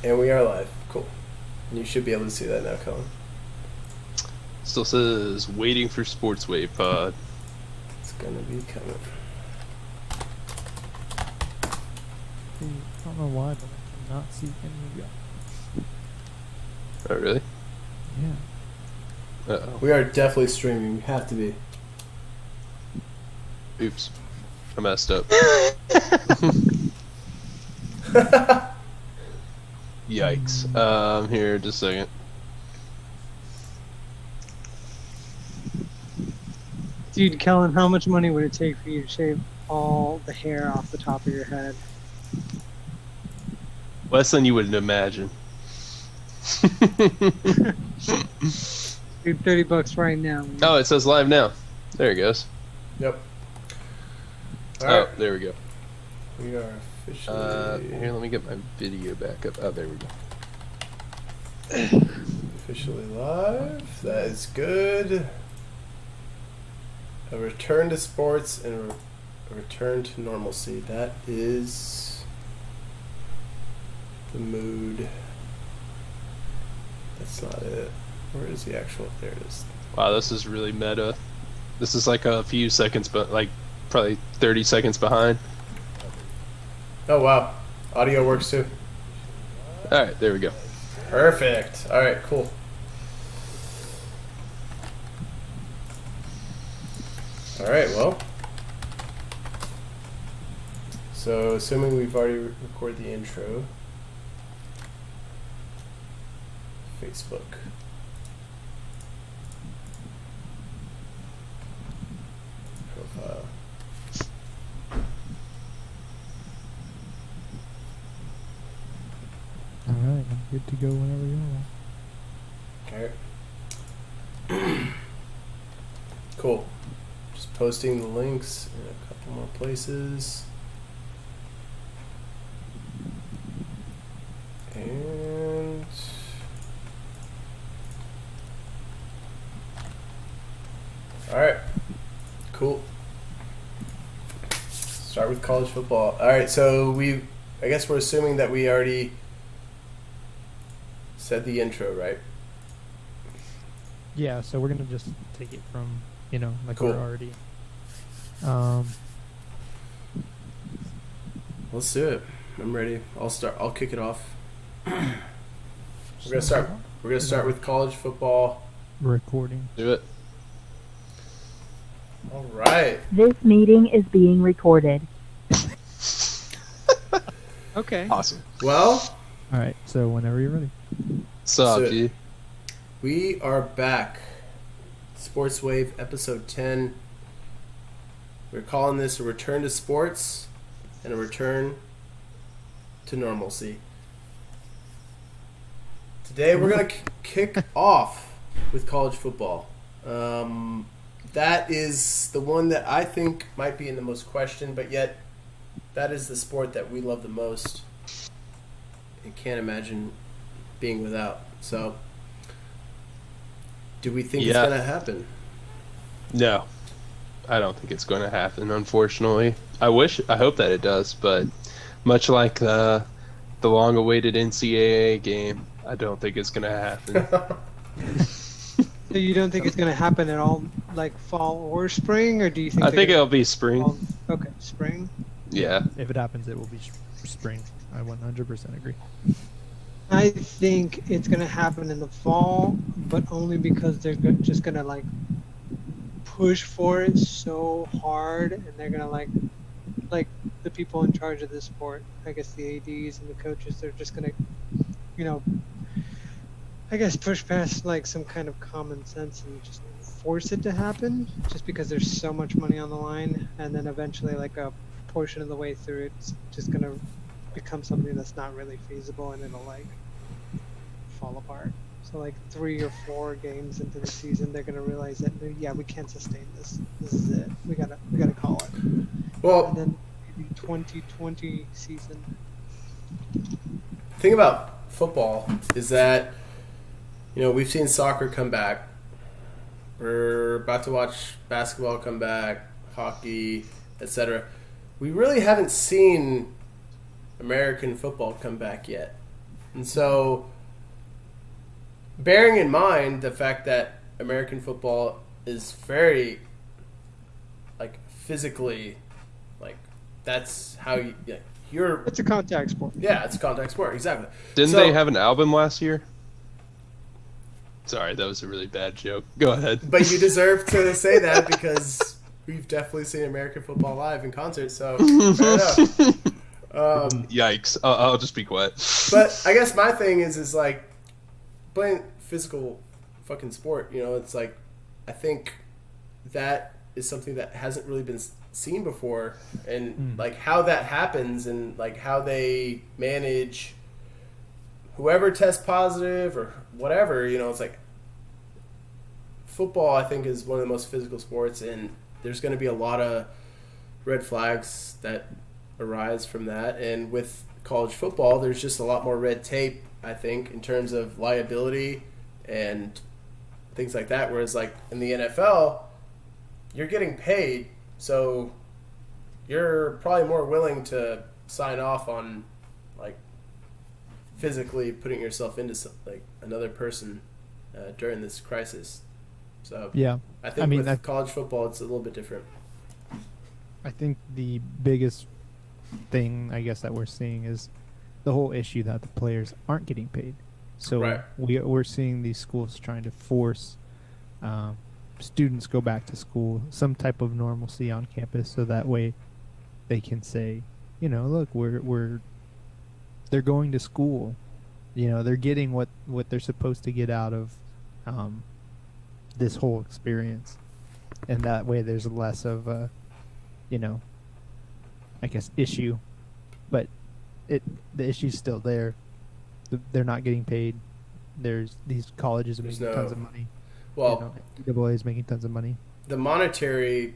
And we are live. Cool. And you should be able to see that now, Colin. Still says waiting for SportsWave Pod. It's gonna be coming. I don't know why, but I cannot see any of you. Oh, really? Yeah. Uh-oh. We are definitely streaming. We have to be. Oops. I messed up. Yikes. Here, just a second. Dude, Kellen, how much money would it take for you to shave all the hair off the top of your head? Less than you would imagine. Dude, $30 right now. Oh, it says live now. There it goes. Yep. All Oh, right. there we go. We are officially Here, let me get my video back up. Oh, there we go. officially live. That is good. A return to sports and a return to normalcy. That is the mood. That's not it. Where is the actual? There it is. Wow, this is really meta. This is like a few seconds, but like probably 30 seconds behind. Oh wow, audio works too. All right, there we go. Perfect. All right, cool. All right, well. So, assuming we've already recorded the intro, Facebook. Profile. Alright, I'm good to go whenever you are. Okay. Cool. Just posting the links in a couple more places. And all right. Cool. Start with college football. All right, so I guess we're assuming that we already said the intro, right? Yeah, so we're gonna just take it from, like Cool. we're already. Let's do it. I'm ready. I'll kick it off. We're gonna start. We're gonna start with college football. Recording. Do it. All right. This meeting is being recorded. Okay. Awesome. Well, Alright, so whenever you're ready. What's up, So- G? we are back. SportsWave Episode 10. We're calling this a return to sports and a return to normalcy. Today we're going to kick off with college football. That is the one that I think might be in the most question, but yet that is the sport that we love the most and can't imagine being without. So, do we think it's Yeah. going to happen? No, I don't think it's going to happen, unfortunately. I hope that it does, but much like the long-awaited NCAA game, I don't think it's going to happen. So you don't think it's going to happen at all, like fall or spring, or do you think? I they're think gonna- it'll be spring. Okay, spring. Yeah. If it happens, it will be spring. I 100% agree. I think it's going to happen in the fall, but only because they're just going to like push for it so hard, and they're going to like the people in charge of this sport. I guess the ads and the coaches. They're just going to, I guess push past like some kind of common sense and just force it to happen, just because there's so much money on the line, and then eventually like a portion of the way through it's just going to become something that's not really feasible, and it'll like fall apart. So like 3 or 4 games into the season, they're gonna realize that we can't sustain this. This is it. We gotta call it. And Well, then maybe 2020 season. the thing about football is that, we've seen soccer come back. We're about to watch basketball come back, hockey, etc. We really haven't seen American football come back yet. And so, bearing in mind the fact that American football is very, like, physically, like, that's how you're. It's a contact sport. Yeah, it's a contact sport, exactly. Didn't they have an album last year? Sorry, that was a really bad joke. Go ahead. But you deserve to say that because we've definitely seen American football live in concert, so fair enough. Yikes. I'll just be quiet. But I guess my thing is like, playing physical fucking sport, it's like, I think that is something that hasn't really been seen before, and like how that happens and like how they manage whoever tests positive or whatever, it's like football I think is one of the most physical sports, and there's going to be a lot of red flags that arise from that. And with college football, there's just a lot more red tape, I think, in terms of liability and things like that. Whereas like in the NFL, you're getting paid, so you're probably more willing to sign off on like physically putting yourself into like another person during this crisis. So Yeah. I think with college football, it's a little bit different. I think the biggest thing, I guess, that we're seeing is the whole issue that the players aren't getting paid. So Right. we're seeing these schools trying to force students go back to school, some type of normalcy on campus, so that way they can say, look, they're going to school, they're getting what they're supposed to get out of this whole experience, and that way there's less of a, I guess, issue, but the issue's still there. They're not getting paid. There's these colleges making tons of money. Well, NCAA is making tons of money. The monetary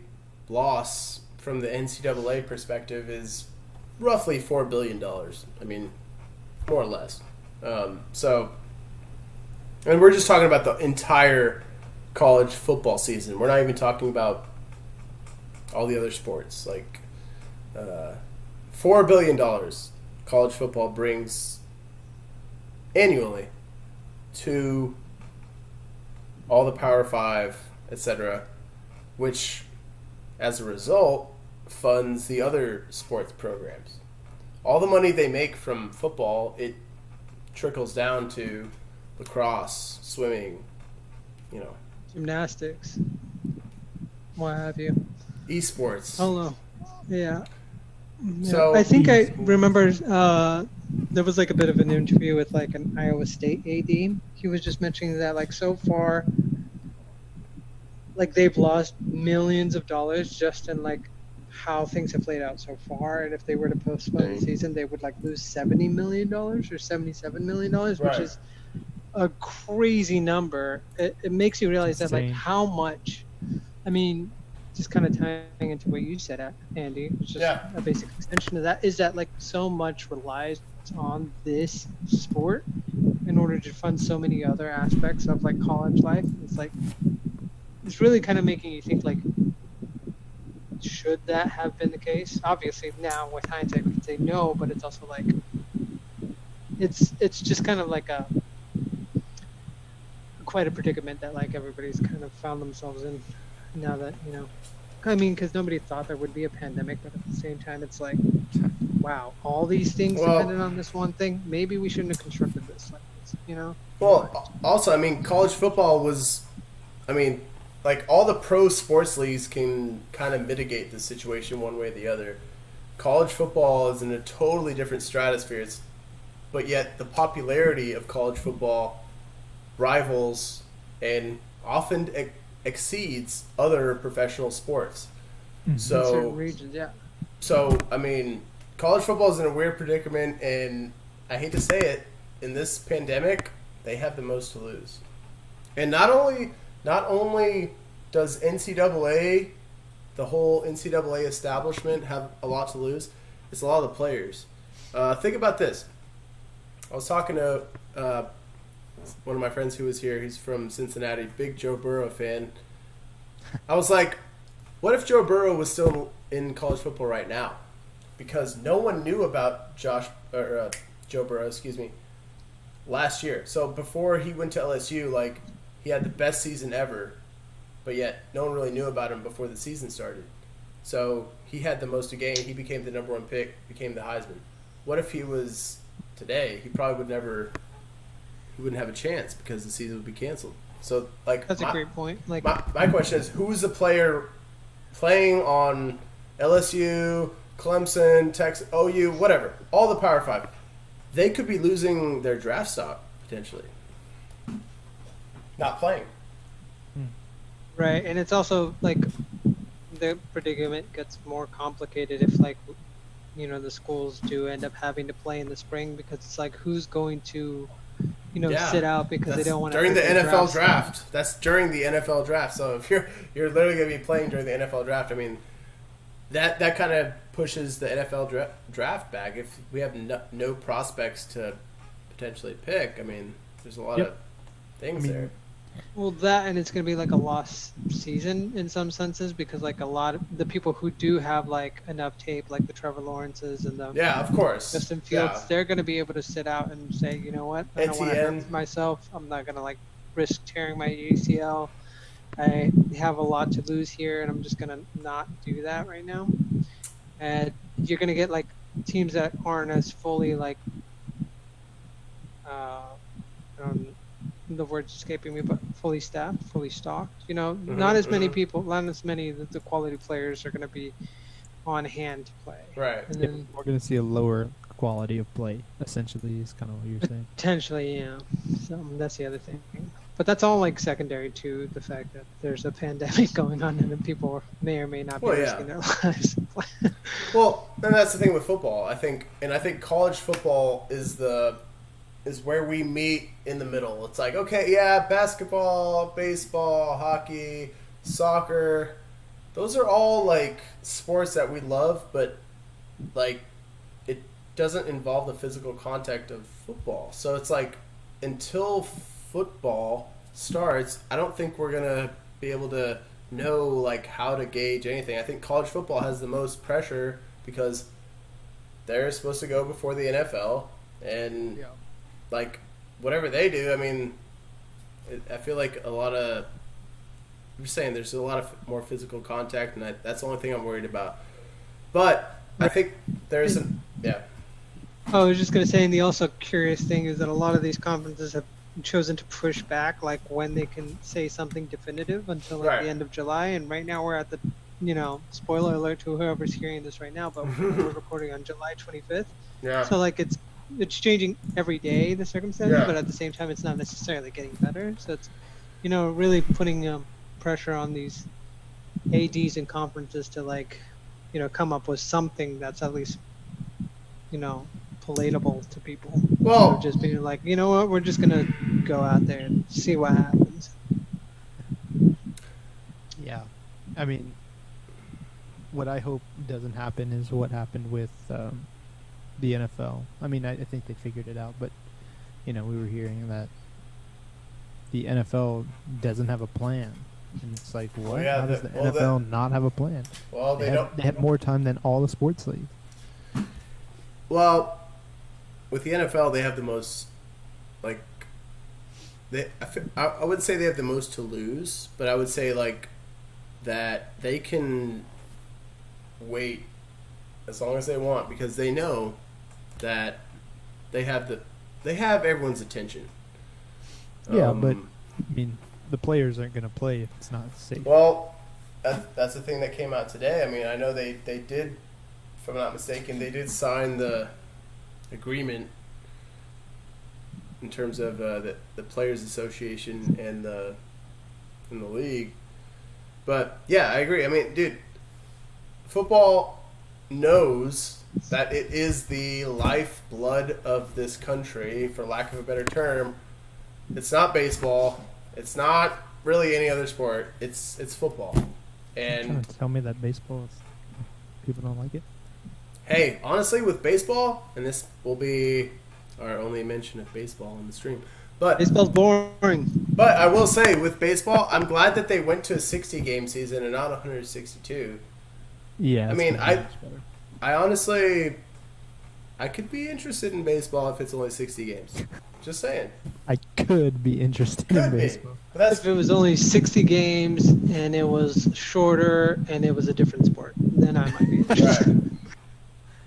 loss from the NCAA perspective is roughly $4 billion. I mean, more or less. And we're just talking about the entire college football season. We're not even talking about all the other sports. Like, $4 billion college football brings annually to all the Power 5, etc., which, as a result, funds the other sports programs. All the money they make from football, it trickles down to lacrosse, swimming, Gymnastics, what have you. Esports. Oh no, yeah. So I think I remember there was like a bit of an interview with like an Iowa State AD. He was just mentioning that like so far, like they've lost millions of dollars just in like how things have played out so far, and if they were to postpone the season, they would like lose $70 million or $77 million, which is a crazy number. It makes you realize that like how much. I mean, just kind of tying into what you said, Andy, which is a basic extension of that, is that like so much relies on this sport in order to fund so many other aspects of like college life. It's like it's really kind of making you think like, should that have been the case? Obviously now with hindsight we can say no, but it's also like it's just kind of like quite a predicament that like everybody's kind of found themselves in now that I mean, because nobody thought there would be a pandemic, but at the same time it's like, wow, all these things depended on this one thing. Maybe we shouldn't have constructed this like this, Well, also, I mean, college football was, I mean, like all the pro sports leagues can kind of mitigate the situation one way or the other. College football is in a totally different stratosphere, but yet the popularity of college football rivals and often exceeds other professional sports. In certain regions, So, I mean, college football is in a weird predicament, and I hate to say it, in this pandemic, they have the most to lose. And not only does NCAA, the whole NCAA establishment, have a lot to lose, it's a lot of the players. Think about this. I was talking to one of my friends who was here. He's from Cincinnati, big Joe Burrow fan. I was like, what if Joe Burrow was still in college football right now? Because no one knew about Joe Burrow, last year. So before he went to LSU, like, he had the best season ever, but yet no one really knew about him before the season started. So he had the most to gain. He became the number one pick, became the Heisman. What if he was today? He probably he wouldn't have a chance because the season would be canceled. So, like, That's a great point. Like, my question is, who's the player playing on LSU, Clemson, Texas, OU, whatever, all the Power 5? They could be losing their draft stock, potentially. Not playing. right, and it's also like the predicament gets more complicated if, like, you know, the schools do end up having to play in the spring, because it's like, who's going to, you know, Yeah, sit out because they don't want to during the NFL draft. That's during the NFL draft. So if you're literally going to be playing during the NFL draft, I mean, that kind of pushes the NFL draft back. If we have no prospects to potentially pick, I mean, there's a lot of things there. Well, that, and it's going to be like a lost season in some senses, because like a lot of the people who do have like enough tape, like the Trevor Lawrences and the Of course, Justin Fields, Yeah. they're going to be able to sit out and say, you know what, I don't want to Etienne. hurt myself. I'm not going to like risk tearing my ACL. I have a lot to lose here, and I'm just going to not do that right now. And you're going to get like teams that aren't as fully like, the word's escaping me, but fully staffed, fully stocked. You know, not as many people, not as many of the quality players are going to be on hand to play. Right. And then We're going to see a lower quality of play, essentially, is kind of what you're saying. potentially, yeah. So that's the other thing. But that's all like secondary to the fact that there's a pandemic going on and that people may or may not be risking their lives. Well, and that's the thing with football. I think college football is where we meet in the middle. It's like, okay, yeah, basketball, baseball, hockey, soccer, those are all like sports that we love, but like it doesn't involve the physical contact of football. So it's like, until football starts, I don't think we're gonna be able to know like how to gauge anything. I think college football has the most pressure because they're supposed to go before the NFL, and like whatever they do, I mean, I feel like a lot of, I'm just saying, there's a lot of more physical contact, and that's the only thing I'm worried about. But I think there's I was just going to say, and the also curious thing is that a lot of these conferences have chosen to push back like when they can say something definitive until like the end of July, and right now we're at the, you know, spoiler alert to whoever's hearing this right now, but we're recording on July 25th. So like it's changing every day, the circumstances, but at the same time it's not necessarily getting better. So it's, you know, really putting pressure on these ADs and conferences to like, you know, come up with something that's at least, you know, palatable to people. Well, so just being like, you know what, we're just gonna go out there and see what happens. Yeah, I mean, what I hope doesn't happen is what happened with the NFL. I mean, I think they figured it out, but you know, we were hearing that the NFL doesn't have a plan, and it's like, what? How does the NFL not have a plan? Well, they have more time than all the sports leagues. Well, with the NFL, they have the most, like, I would say they have the most to lose, but I would say like that they can wait as long as they want, because they know that they have everyone's attention. Yeah, but I mean, the players aren't going to play if it's not safe. Well, that's the thing that came out today. I mean, I know they did, if I'm not mistaken, they did sign the agreement in terms of the Players Association and the league. But yeah, I agree. I mean, dude, football knows that it is the lifeblood of this country, for lack of a better term. It's not baseball. It's not really any other sport. It's football. And You're trying to tell me that baseball is, people don't like it? Hey, honestly, with baseball, and this will be our only mention of baseball in the stream, but baseball's boring. But I will say, with baseball, I'm glad that they went to a 60-game season and not 162. Yeah. I mean, I honestly, I could be interested in baseball if it's only 60 games. Just saying. I could be interested in Could be. baseball. But that's If it was only 60 games and it was shorter and it was a different sport, then I might be interested. right.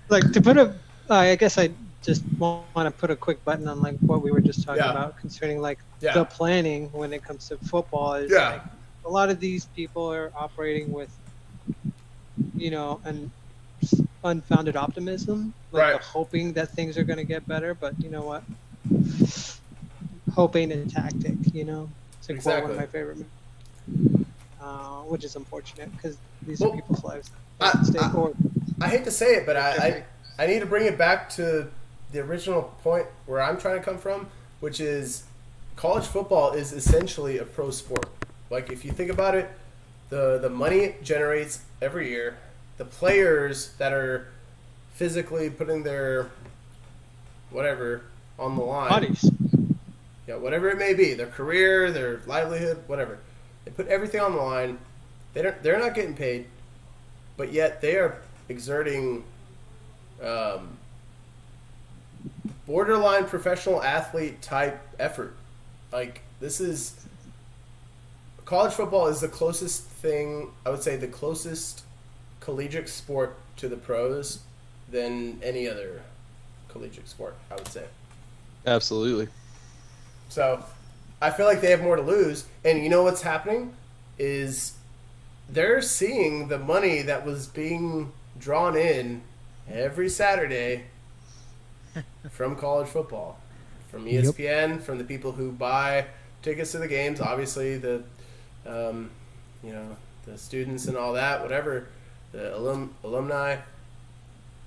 Like to put a, I guess I just want to put a quick button on like what we were just talking Yeah. about concerning like Yeah. the planning when it comes to football is Yeah. like a lot of these people are operating with, an unfounded optimism, like Right. hoping that things are going to get better. But you know what? Hope ain't a tactic, To quote one Exactly. of my favorite which is unfortunate because these Well, are people's lives I- that stay I- forward. I hate to say it, but I need to bring it back to the original point where I'm trying to come from, which is college football is essentially a pro sport. Like, if you think about it, the money it generates every year, the players that are physically putting their whatever on the line. Bodies. Yeah, whatever it may be, their career, their livelihood, whatever. They put everything on the line. They're not getting paid, but yet they are exerting borderline professional athlete type effort. Like, this is college football is the closest thing, I would say, the closest collegiate sport to the pros than any other collegiate sport, I would say. Absolutely. So I feel like they have more to lose. And you know what's happening is they're seeing the money that was being drawn in every Saturday from college football, from ESPN, from the people who buy tickets to the games, obviously the the students and all that, whatever, the alumni,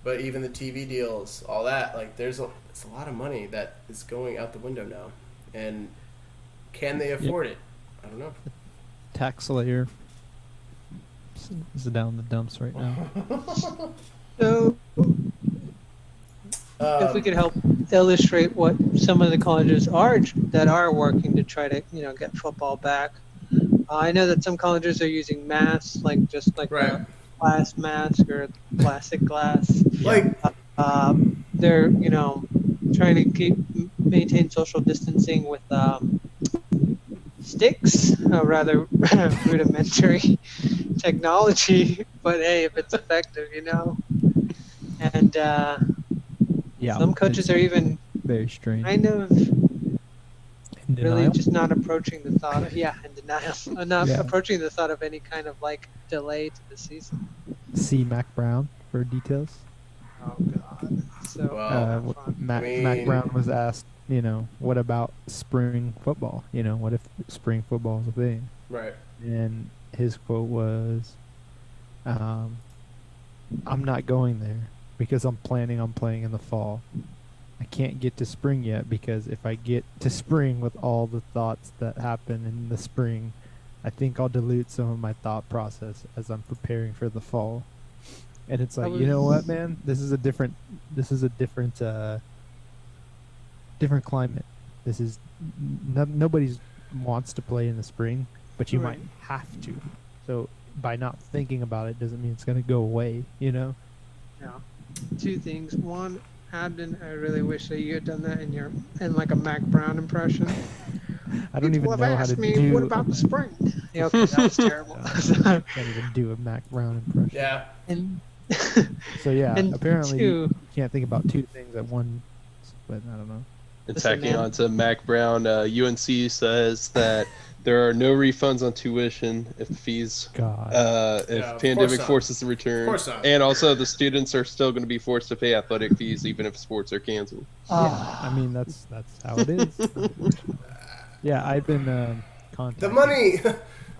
but even the TV deals, all that. Like, it's a lot of money that is going out the window now. And can they afford it? I don't know. Tax layer is down the dumps right now. So, if we could help illustrate what some of the colleges that are working to try to, get football back. I know that some colleges are using masks, just like Right. the glass mask or plastic glass. Like, They're, trying to maintain social distancing with sticks, a rather rudimentary technology. But hey, if it's effective, And Yeah, some coaches are even very strange. kind of In really denial? just not approaching the thought of, in denial, not Yeah. approaching the thought of any kind of delay to the season. See Mac Brown for details. Oh God! So Wow. Mac I mean- Mac Brown was asked, what about spring football? What if spring football is a thing? right. And his quote was, "I'm not going there because I'm planning on playing in the fall. I can't get to spring yet because if I get to spring with all the thoughts that happen in the spring, I think I'll dilute some of my thought process as I'm preparing for the fall." And it's like, you know what, man? This is a different different climate. This is nobody's wants to play in the spring, but you Right. might have to. So by not thinking about it doesn't mean it's going to go away, Yeah. Two things. One, Abden, I really wish that you had done that in like a Mac Brown impression. I don't People even have know how to asked me, do what a about the Mac- spring? Yeah, okay, that was terrible. I can't even do a Mac Brown impression. Yeah. and So yeah, And apparently two- you can't think about two things at once, but I don't know. And Listen, tacking man. on to Mac Brown, UNC says that there are no refunds on tuition if the fees, God. if Yeah, of pandemic course not. forces the return. Of course not. And also the students are still going to be forced to pay athletic fees even if sports are canceled. Yeah, I mean that's how it is. Yeah, I've been The contacted. money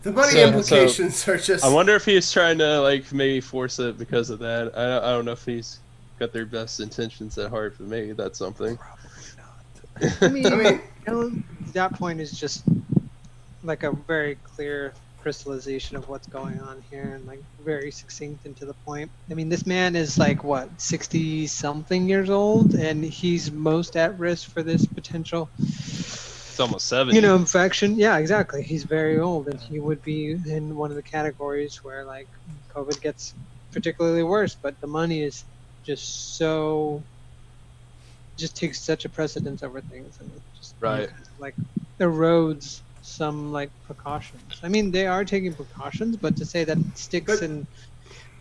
So- implications are just. I wonder if he's trying to maybe force it because of that. I don't know if he's got their best intentions at heart, but maybe that's something. I mean, I mean- that point is just like a very clear crystallization of what's going on here and very succinct and to the point. I mean, this man is 60 something years old and he's most at risk for this potential, It's almost 70. infection. Yeah, exactly. He's very old and he would be in one of the categories where COVID gets particularly worse, but the money is just so just takes such a precedence over things, and it just Right. like erodes some like precautions. I mean, they are taking precautions, but to say that sticks and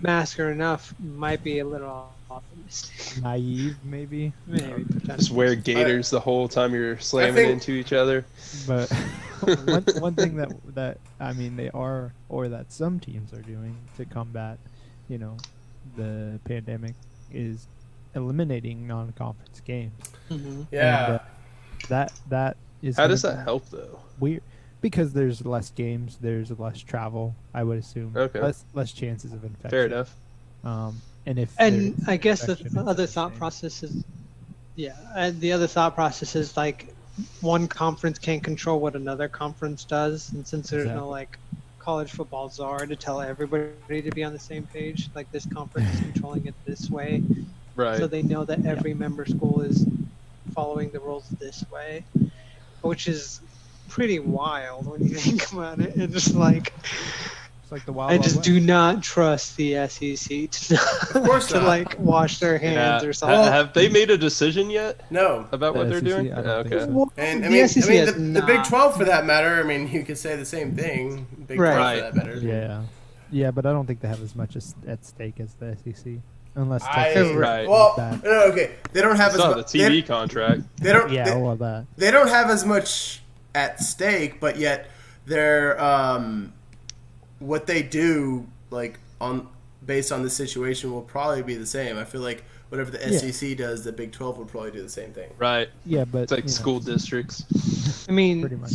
masks are enough might be a little optimistic. Naive, maybe. Maybe Just potentially. wear gaiters the whole time you're slamming think- into each other. But one thing that I mean they are, or that some teams are doing to combat, the pandemic, is eliminating non-conference games. Mm-hmm. Yeah. And, that is. How gonna does that be help though? Weird, because there's less games, there's less travel. I would assume. Okay. Less chances of infection. Fair enough. And if And there's I guess the infection, it's other the thought same. process is, and the other thought process is like one conference can't control what another conference does, and since there's Exactly. no like college football czar to tell everybody to be on the same page, like this conference is controlling it this way, Right. so they know that every member school is following the rules this way, which is pretty wild when you think about it. It's just like It's like the wild. I Wild just West. do not trust the SEC to, course to not. like wash their hands Yeah. or something. Have they made a decision yet No. about what The they're SEC? doing? I don't think Okay. so. Well, And I the mean, SEC the has Big not. 12 for that matter. I mean, you could say the same thing. Big 12 Right. for that matter. Yeah, but I don't think they have as much at stake as the SEC, unless I Texas. is Right. well, bad. no, okay. They don't have It's as not much. the TV contract. They don't. Yeah, They, all of that. they don't have as much at stake, but yet they're what they do like on based on the situation will probably be the same. I feel like whatever the Yeah. SEC does, the Big 12 would probably do the same thing. Right. Yeah, but It's like school districts. I mean, Pretty much.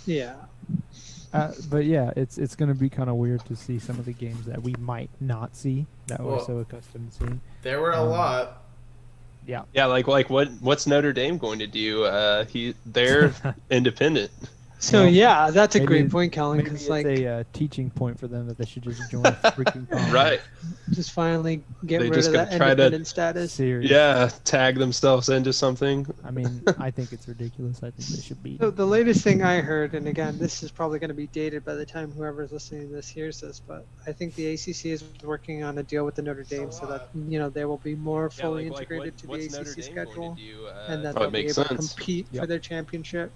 Yeah. But yeah, it's going to be kind of weird to see some of the games that we might not see that we're Well- so accustomed to seeing. There were a lot. Yeah, Yeah, like what's Notre Dame going to do? They're independent. So Well, yeah, that's a maybe great it's- point, Kellen. maybe Because it's like, a teaching point for them that they should just join freaking college. Right. just finally get They rid just of gotta that try to- independent status. Serious. Yeah, tag themselves into something. I mean, I think it's ridiculous. I think they should be. So the latest thing I heard, and again, this is probably going to be dated by the time whoever's listening to this hears this, but I think the ACC is working on a deal with the Notre Dame so that they will be more fully integrated to the ACC schedule, and that Oh, they'll it be makes able to sense. compete Yep. for their championship.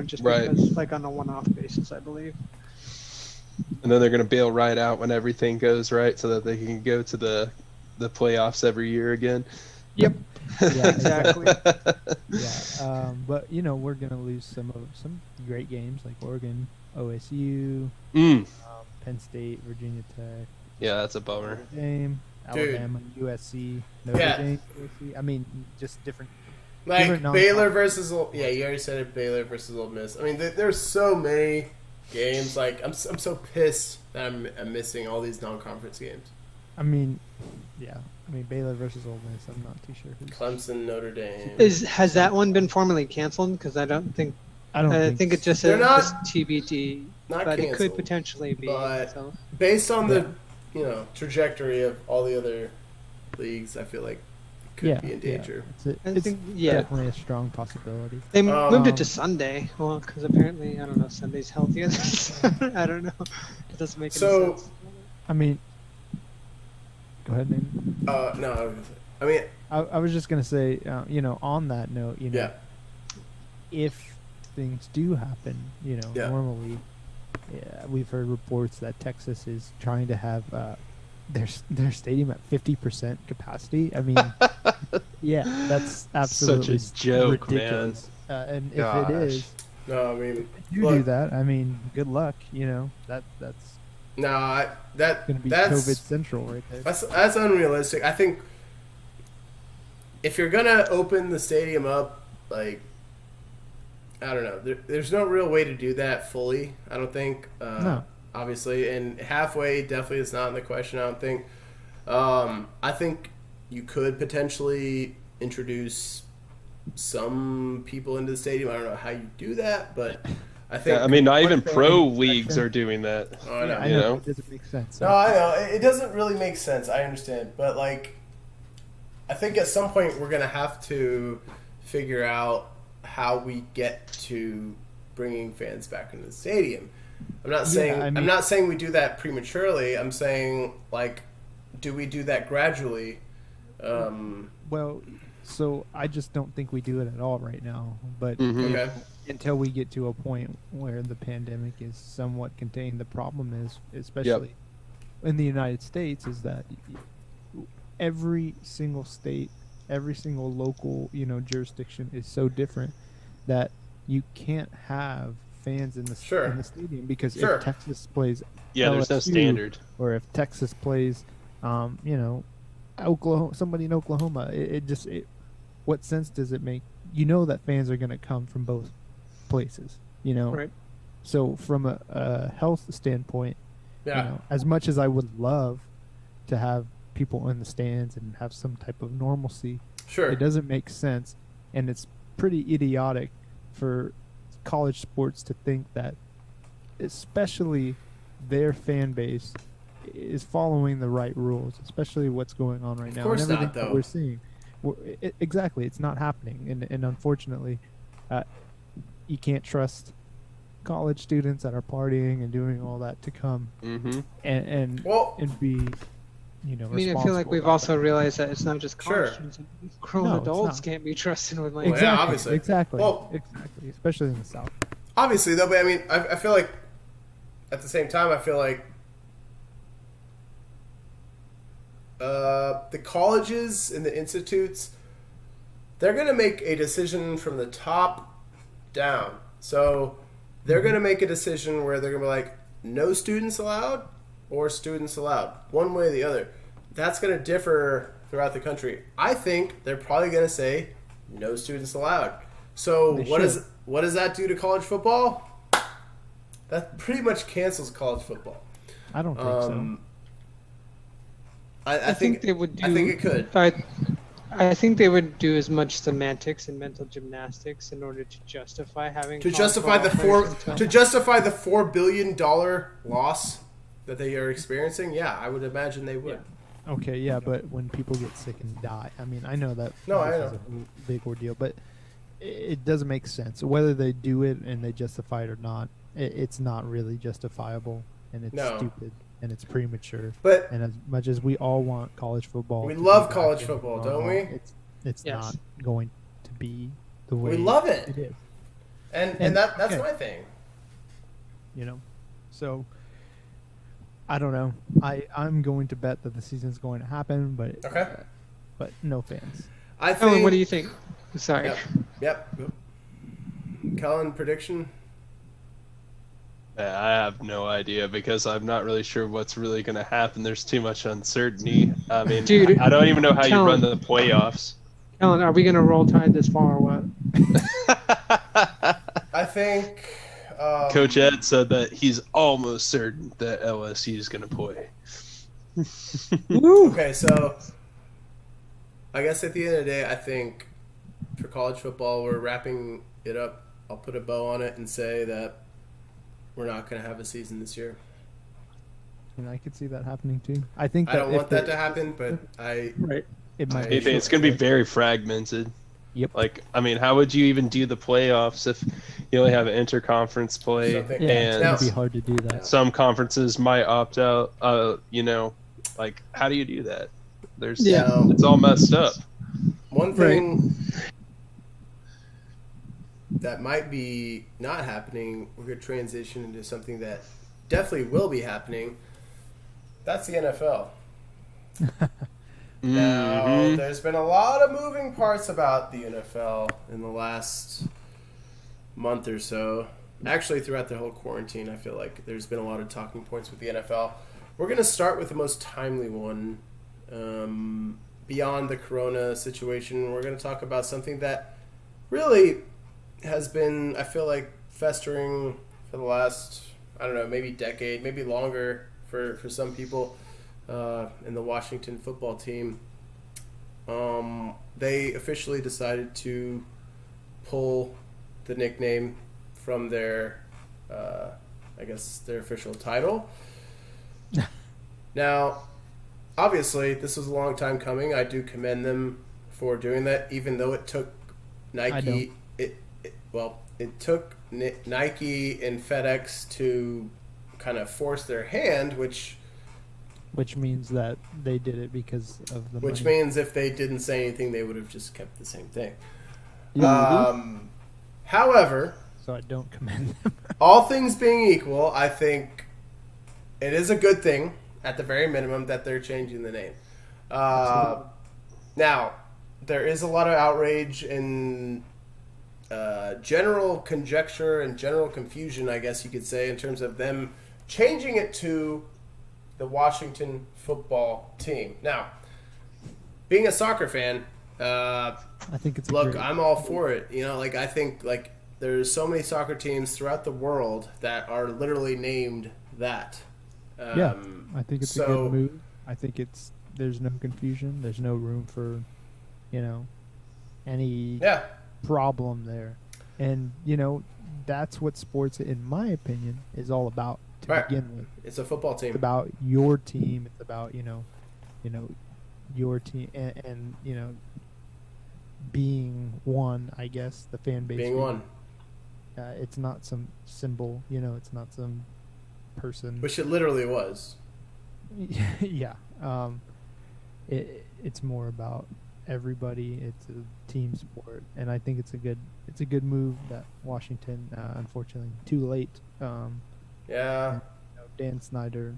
Just Right. because like on a one-off basis, I believe. And then they're going to bail right out when everything goes right, so that they can go to the playoffs every year again. Yep. Yeah, Exactly. Yeah, but we're gonna lose some great games like Oregon, OSU, Penn State, Virginia Tech, Yeah, that's a bummer. Notre Dame, Dude. Alabama, USC, Notre Yeah. Dame, USC. I mean, just different. Like Different Baylor non-conference. versus you already said it. Baylor versus Ole Miss. I mean, there's so many games. Like I'm so pissed that I'm missing all these non-conference games. I mean, yeah. I mean, Baylor versus Ole Miss. I'm not too sure who's. Clemson, Notre Dame. Has that one been formally canceled? Because I don't think. I don't I think it just They're says not- just TBD, not but it could canceled, potentially be. but- So. Based on the trajectory of all the other leagues, I feel like it could be in danger. I It's think, yeah. definitely a strong possibility. They moved it to Um, Sunday. Well, because apparently, I don't know, Sunday's healthier. I don't know. It doesn't make any So- sense. I mean, go ahead, Nate. No, I mean, I was just gonna say, on that note, yeah, if things do happen, Yeah. normally, we've heard reports that Texas is trying to have their stadium at 50% capacity. I mean, yeah, that's absolutely Such a joke, ridiculous. And if Gosh. it is, no, I mean, if you do look, that, I mean, good luck. That's no, gonna be that's COVID central right there. That's unrealistic. I think if you're gonna open the stadium up, like, I don't know, there's no real way to do that fully. I don't think. No. Obviously, and halfway definitely is not in the question. I don't think. I think you could potentially introduce some people into the stadium. I don't know how you do that, but I think. Yeah, I mean, not even One pro thing- leagues are doing that. Oh, I know. I you know, know? it doesn't make sense. No, I know. It doesn't really make sense. I understand. But, like, I think at some point we're going to have to figure out how we get to bringing fans back into the stadium. I'm not saying I mean- I'm not saying we do that prematurely. I'm saying, like, do we do that gradually? Well, So I just don't think we do it at all right now. But Mhm. Okay. until we get to a point where the pandemic is somewhat contained, the problem is, especially in the United States, is that every single state, every single local, jurisdiction is so different that you can't have fans in the Sure. in the stadium because Sure. if Texas plays Yeah, there's no LSU, standard. or if Texas plays, Oklahoma, somebody in Oklahoma, what sense does it make? You know that fans are going to come from both places, Right. So from a health standpoint, Yeah. as much as I would love to have people in the stands and have some type of normalcy, Sure. it doesn't make sense, and it's pretty idiotic for college sports to think that, especially their fan base, is following the right rules, especially what's going on right now. course and everything not, that though. we're seeing. Exactly, it's not happening, and unfortunately, you can't trust college students that are partying and doing all that to come Mm-hmm. and Well, be, I mean, I feel like we've also realized that it's not just college Sure. students. Grown No, it's adults not. can't be trusted with like. Well, yeah, obviously. Exactly. Well- Exactly. Especially in the South. obviously, though, but I mean, I feel like at the same time, I feel like the colleges and the institutes, they're going to make a decision from the top down. So they're going to make a decision where they're going to be like, no students allowed or students allowed, one way or the other. That's going to differ throughout the country. I think they're probably going to say no students allowed. So They what should. does that do to college football? That pretty much cancels college football. I don't think so. I think they would do. I think it could. I think they would do as much semantics and mental gymnastics in order to justify having To college justify the football players until- $4 billion loss that they are experiencing, yeah, I would imagine they would. Okay, yeah, but when people get sick and die, I mean, I know that No, I this know. is a big ordeal, but it doesn't make sense. Whether they do it and they justify it or not, it's not really justifiable, and it's No. stupid, and it's premature. But And as much as we all want college football, We to love be back college in football, normal, don't we? It's Yes. not going to be the way we love it. it is. And that's okay. my thing. So I don't know. I'm going to bet that the season's going to happen, Okay. but no fans. I think Ellen, what do you think? Sorry. Yep. Kellen, prediction? I have no idea because I'm not really sure what's really going to happen. There's too much uncertainty. I mean, Dude, I don't even know how you Kellen. run the playoffs. Ellen, are we gonna roll Tide this fall or what? I think Coach Ed said that he's almost certain that LSU is going to play. Woo! Okay, so I guess at the end of the day, I think for college football, we're wrapping it up. I'll put a bow on it and say that we're not going to have a season this year. And I could see that happening too. I think I that don't if want that they- to happen, but Right. It might. I I think it's going to be very fragmented. Yep. Like, I mean, how would you even do the playoffs if you only have an interconference play Something- Yeah, it's and gonna be hard to do that. some conferences might opt out? Like, how do you do that? Yeah. It's all messed up. One thing that might be not happening, we're going to transition into something that definitely will be happening. That's the NFL. Now, Mhm. there's been a lot of moving parts about the NFL in the last month or so. Actually, throughout the whole quarantine, I feel like there's been a lot of talking points with the NFL. We're going to start with the most timely one. Beyond the corona situation, we're going to talk about something that really has been, I feel like, festering for the last, I don't know, maybe decade, maybe longer for some people. In the Washington football team, they officially decided to pull the nickname from their, I guess, their official title. Now, obviously, this was a long time coming. I do commend them for doing that, even though it took Nike. It took Nike and FedEx to kind of force their hand, which Which means that they did it because of the Which money. means if they didn't say anything, they would have just kept the same thing. Yeah, However, so I don't commend them. all things being equal, I think it is a good thing, at the very minimum, that they're changing the name. Now, there is a lot of outrage and general conjecture and general confusion, I guess you could say, in terms of them changing it to the Washington football team. Now, being a soccer fan, I think it's a look, great- I'm all for it. You know, like I think like there's so many soccer teams throughout the world that are literally named that. Yeah, I think it's a so- good move. I think there's no confusion. There's no room for, any Yeah, problem there. And, that's what sports, in my opinion, is all about to Right. begin with. it's a football It's team. about your team. It's about, your team and being one, I guess, the fan base. Being one, It's not some symbol, it's not some person. which it literally was. Yeah. It's more about everybody. It's a team sport, and I think it's a good move that Washington, unfortunately, too late. Yeah, Dan Snyder,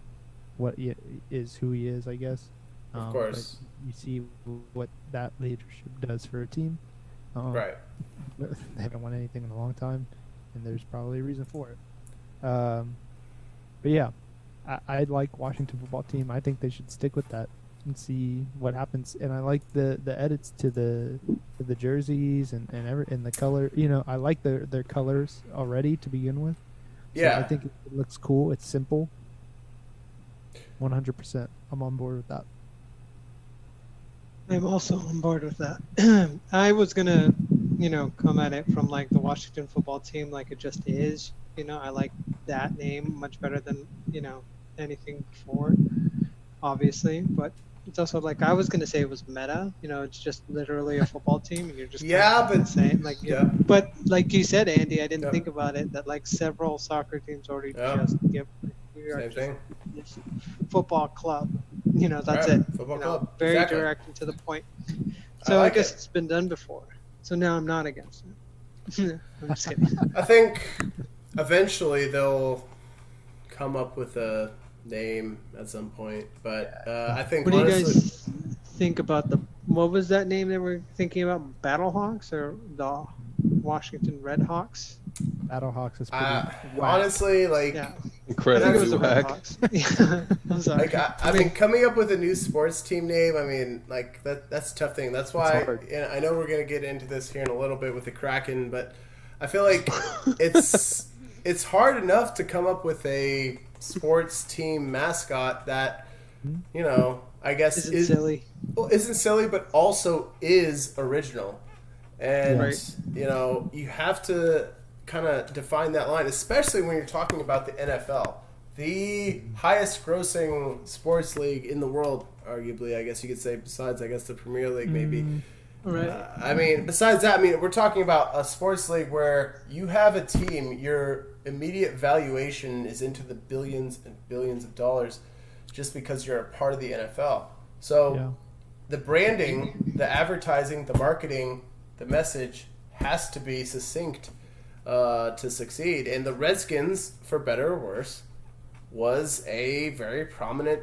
is who he is, I guess. of course. But you see what that leadership does for a team. Right. They haven't won anything in a long time, and there's probably a reason for it. But yeah, I like Washington football team. I think they should stick with that and see what happens. And I like the edits to the jerseys and the color. I like their colors already to begin with. So Yeah. I think it looks cool. It's simple. 100%. I'm on board with that. I'm also on board with that. I was gonna, come at it from like the Washington football team, like it just is. I like that name much better than anything before, obviously. But it's also like I was gonna say it was meta. It's just literally a football team, and you're just Yeah, but- saying like Yeah. But like you said, Andy, I didn't Yeah. think about it that like several soccer teams already Yeah. just give. We are Same just thing. this football club. That's Right. it. Football club. Very Exactly. direct and to the point. I So I, like guess it. it's been done before. So now I'm not against it. I'm just kidding. I think eventually they'll come up with a name at some point, but I think What do you honestly, guys think about what was that name they were thinking about? Battlehawks or the Washington Redhawks? Battlehawks is pretty whack. honestly, like, Yeah, I think it Incredibly was the whack. Redhawks. Yeah, I'm sorry. like I mean, coming up with a new sports team name, I mean, like that's a tough thing. That's why, hard. and I know we're gonna get into this here in a little bit with the Kraken, but I feel like it's hard enough to come up with a sports team mascot that I guess Isn't silly. Well, isn't silly, but also is original. And, Right. you have to kind of define that line, especially when you're talking about the NFL. The highest grossing sports league in the world, arguably, I guess you could say, besides, I guess, the Premier League, maybe. All right. I mean, besides that, we're talking about a sports league where you have a team, your immediate valuation is into the billions and billions of dollars just because you're a part of the NFL. So Yeah. the branding, the advertising, the marketing, the message has to be succinct to succeed. And the Redskins, for better or worse, was a very prominent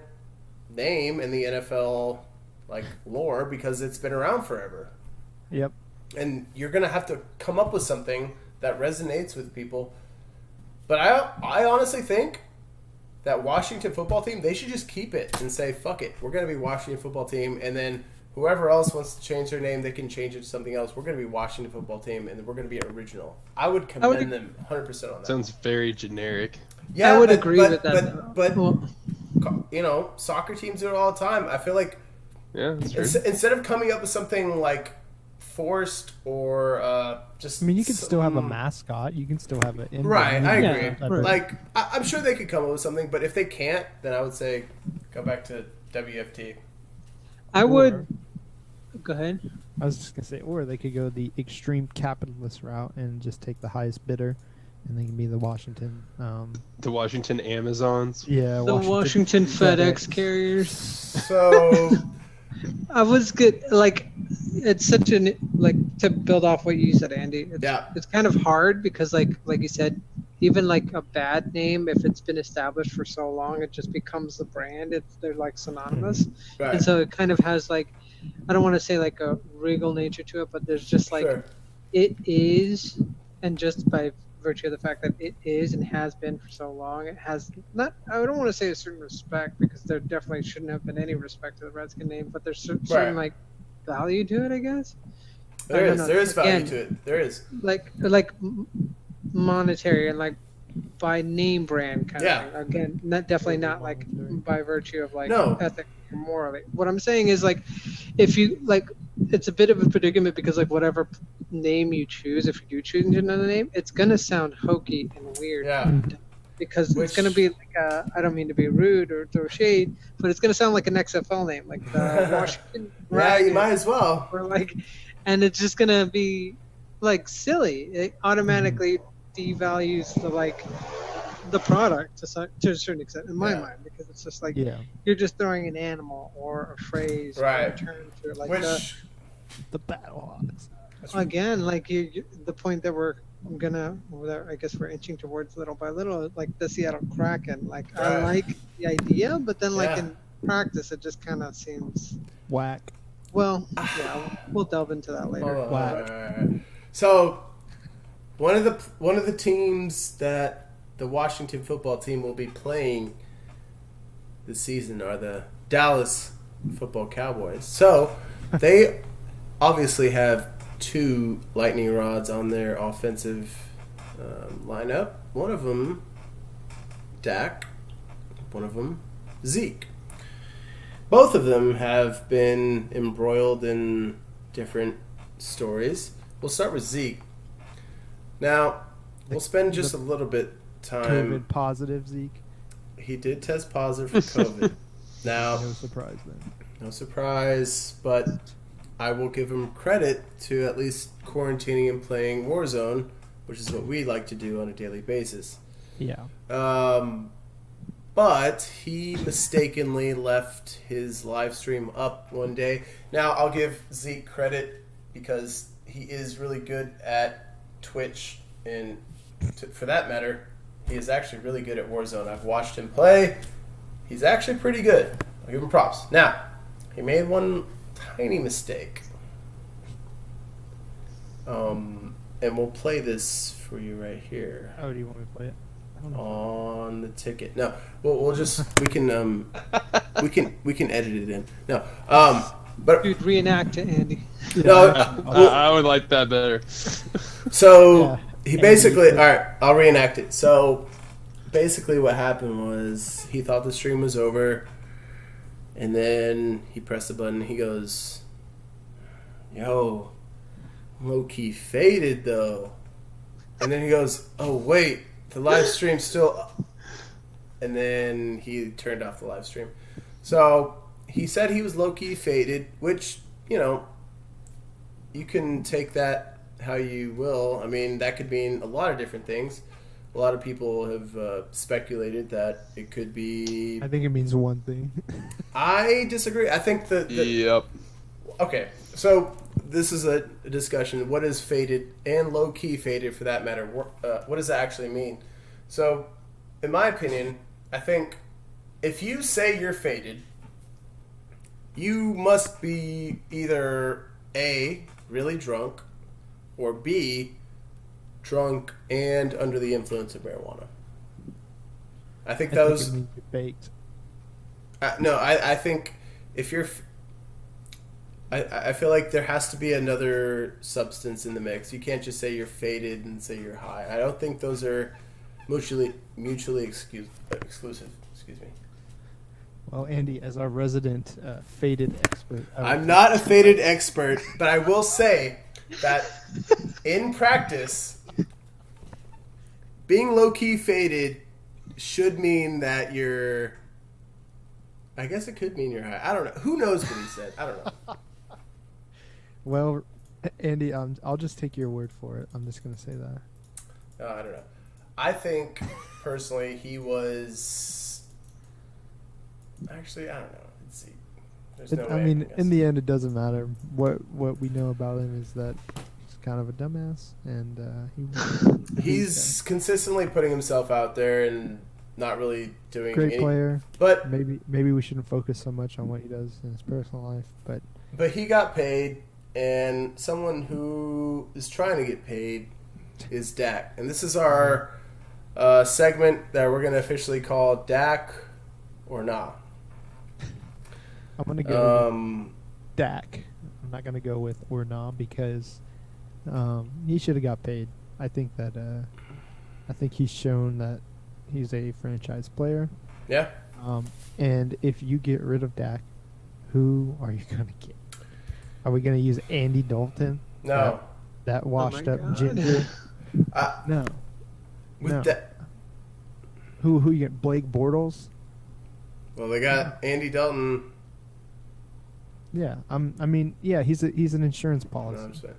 name in the NFL lore because it's been around forever. Yep. And you're going to have to come up with something that resonates with people. But I honestly think that Washington football team, they should just keep it and say, fuck it, we're going to be Washington football team. And then whoever else wants to change their name, they can change it to something else. We're going to be Washington football team, and we're going to be original. I would commend them 100% on that. Sounds very generic. Yeah, I would agree with that. But Well, soccer teams do it all the time. I feel like Yeah, that's true. instead of coming up with something forced or just, I mean, you can still have a some- mascot. You can still have an Right, I Yeah, agree. right. I'm sure they could come up with something, but if they can't, then I would say go back to WFT. I would. Go ahead. I was just gonna say, or they could go the extreme capitalist route and just take the highest bidder and they can be the Washington. The Washington Amazons. Yeah, The Washington FedEx carriers. So I was good. Like, it's such an like to build off what you said, Andy. It's kind of hard because like you said, even like a bad name, if it's been established for so long, it just becomes the brand. They're like synonymous, right. and so it kind of has like, I don't want to say like a regal nature to it, but there's just like it is, and just by virtue of the fact that it is and has been for so long, it has not. I don't want to say a certain respect because there definitely shouldn't have been any respect to the Redskin name, but there's certain like value to it, I guess. There is value to it. There is like monetary and like by name brand kind of thing. Again, definitely not like by virtue of like ethic or morally. What I'm saying is like, if you like, it's a bit of a predicament because like whatever name you choose, if you do choose another name, it's gonna sound hokey and weird. Yeah. Because it's gonna be like I don't mean to be rude or throw shade, but it's gonna sound like an XFL name, like the Washington. Yeah, you might as well. Or like, and it's just gonna be like silly. It automatically devalues the product to a certain extent in my mind, because it's just like you're just throwing an animal or a phrase or a term to it, like the Battlehawks. Again, like the point that I guess we're inching towards little by little, like the Seattle Kraken. Like I like the idea, but then like in practice, it just kind of seems whack. Well, yeah, we'll delve into that later. Whack. So one of the teams that the Washington football team will be playing this season are the Dallas Football Cowboys. So they obviously have two lightning rods on their offensive lineup. One of them, Dak. One of them, Zeke. Both of them have been embroiled in different stories. We'll start with Zeke. Now, we'll spend just a little bit time. COVID positive Zeke. He did test positive for COVID. Now, no surprise then. No surprise, but I will give him credit to at least quarantining and playing Warzone, which is what we like to do on a daily basis. Yeah. But he mistakenly left his live stream up one day. Now, I'll give Zeke credit because he is really good at Twitch, and for that matter, he is actually really good at Warzone. I've watched him play. He's actually pretty good. I'll give him props. Now, he made one tiny mistake. And we'll play this for you right here. Oh, do you want me to play it? I don't know. On the ticket. No, we'll just we can edit it in. No, but dude, reenact it, Andy. No, I would like that better. So he basically, all right, I'll reenact it. So basically, what happened was he thought the stream was over, and then he pressed the button. And he goes, "Yo, low key faded though," and then he goes, "Oh wait, the live stream's still," and then he turned off the live stream. So he said he was low key faded, which, you know, you can take that how you will. I mean, that could mean a lot of different things. A lot of people have speculated that it could be. I think it means one thing. I disagree. I think that. Yep. Okay, so this is a discussion. What is faded and low key faded, for that matter? What does that actually mean? So, in my opinion, I think if you say you're faded, you must be either A, really drunk, or B, drunk and under the influence of marijuana. I think those. Think it means you're baked. No, I think if you're. I feel like there has to be another substance in the mix. You can't just say you're faded and say you're high. I don't think those are mutually exclusive. Excuse me. Well, Andy, as our resident faded expert, I'm not a faded expert, but I will say that in practice, being low-key faded should mean that you're. I guess it could mean you're high. I don't know. Who knows what he said? I don't know. Well, Andy, I'll just take your word for it. I'm just going to say that. I don't know. I think personally he was. Actually, I don't know. Let's see. There's no way I mean, can in guess. the end, it doesn't matter. What we know about him is that he's kind of a dumbass, and He's consistently putting himself out there and not really doing great any, player. But Maybe we shouldn't focus so much on what he does in his personal life, but he got paid, and someone who is trying to get paid is Dak. And this is our segment that we're going to officially call Dak or Nah. I'm gonna go with Dak. I'm not gonna go with or nah because he should have got paid. I think he's shown that he's a franchise player. Yeah. And if you get rid of Dak, who are you gonna get? Are we gonna use Andy Dalton? No. That washed up God. ginger. No. With No. that, Who you get? Blake Bortles? well, they got Andy Dalton. Yeah. I mean, yeah, he's an insurance No, policy. I'm just saying.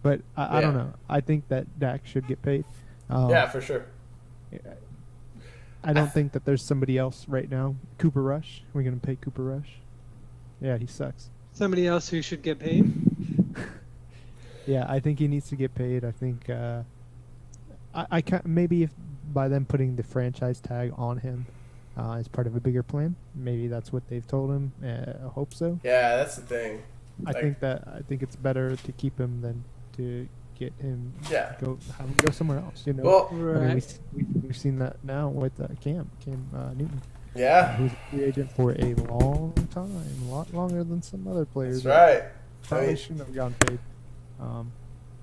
But I don't Yeah. know. I think that Dak should get paid. Yeah, for sure. I don't think that there's somebody else right now. Cooper Rush. We're gonna pay Cooper Rush. Yeah, he sucks. Somebody else who should get paid. Yeah, I think he needs to get paid. I think I can't, maybe if by them putting the franchise tag on him as part of a bigger plan, maybe that's what they've told him. I hope so. Yeah, that's the thing. I think it's better to keep him than to get him Yeah. have him go somewhere else. You know. Well, I mean, we've seen that now with Cam Newton, yeah, who's a free agent for a long time, a lot longer than some other players. that's right. Probably I mean, shouldn't have gotten paid.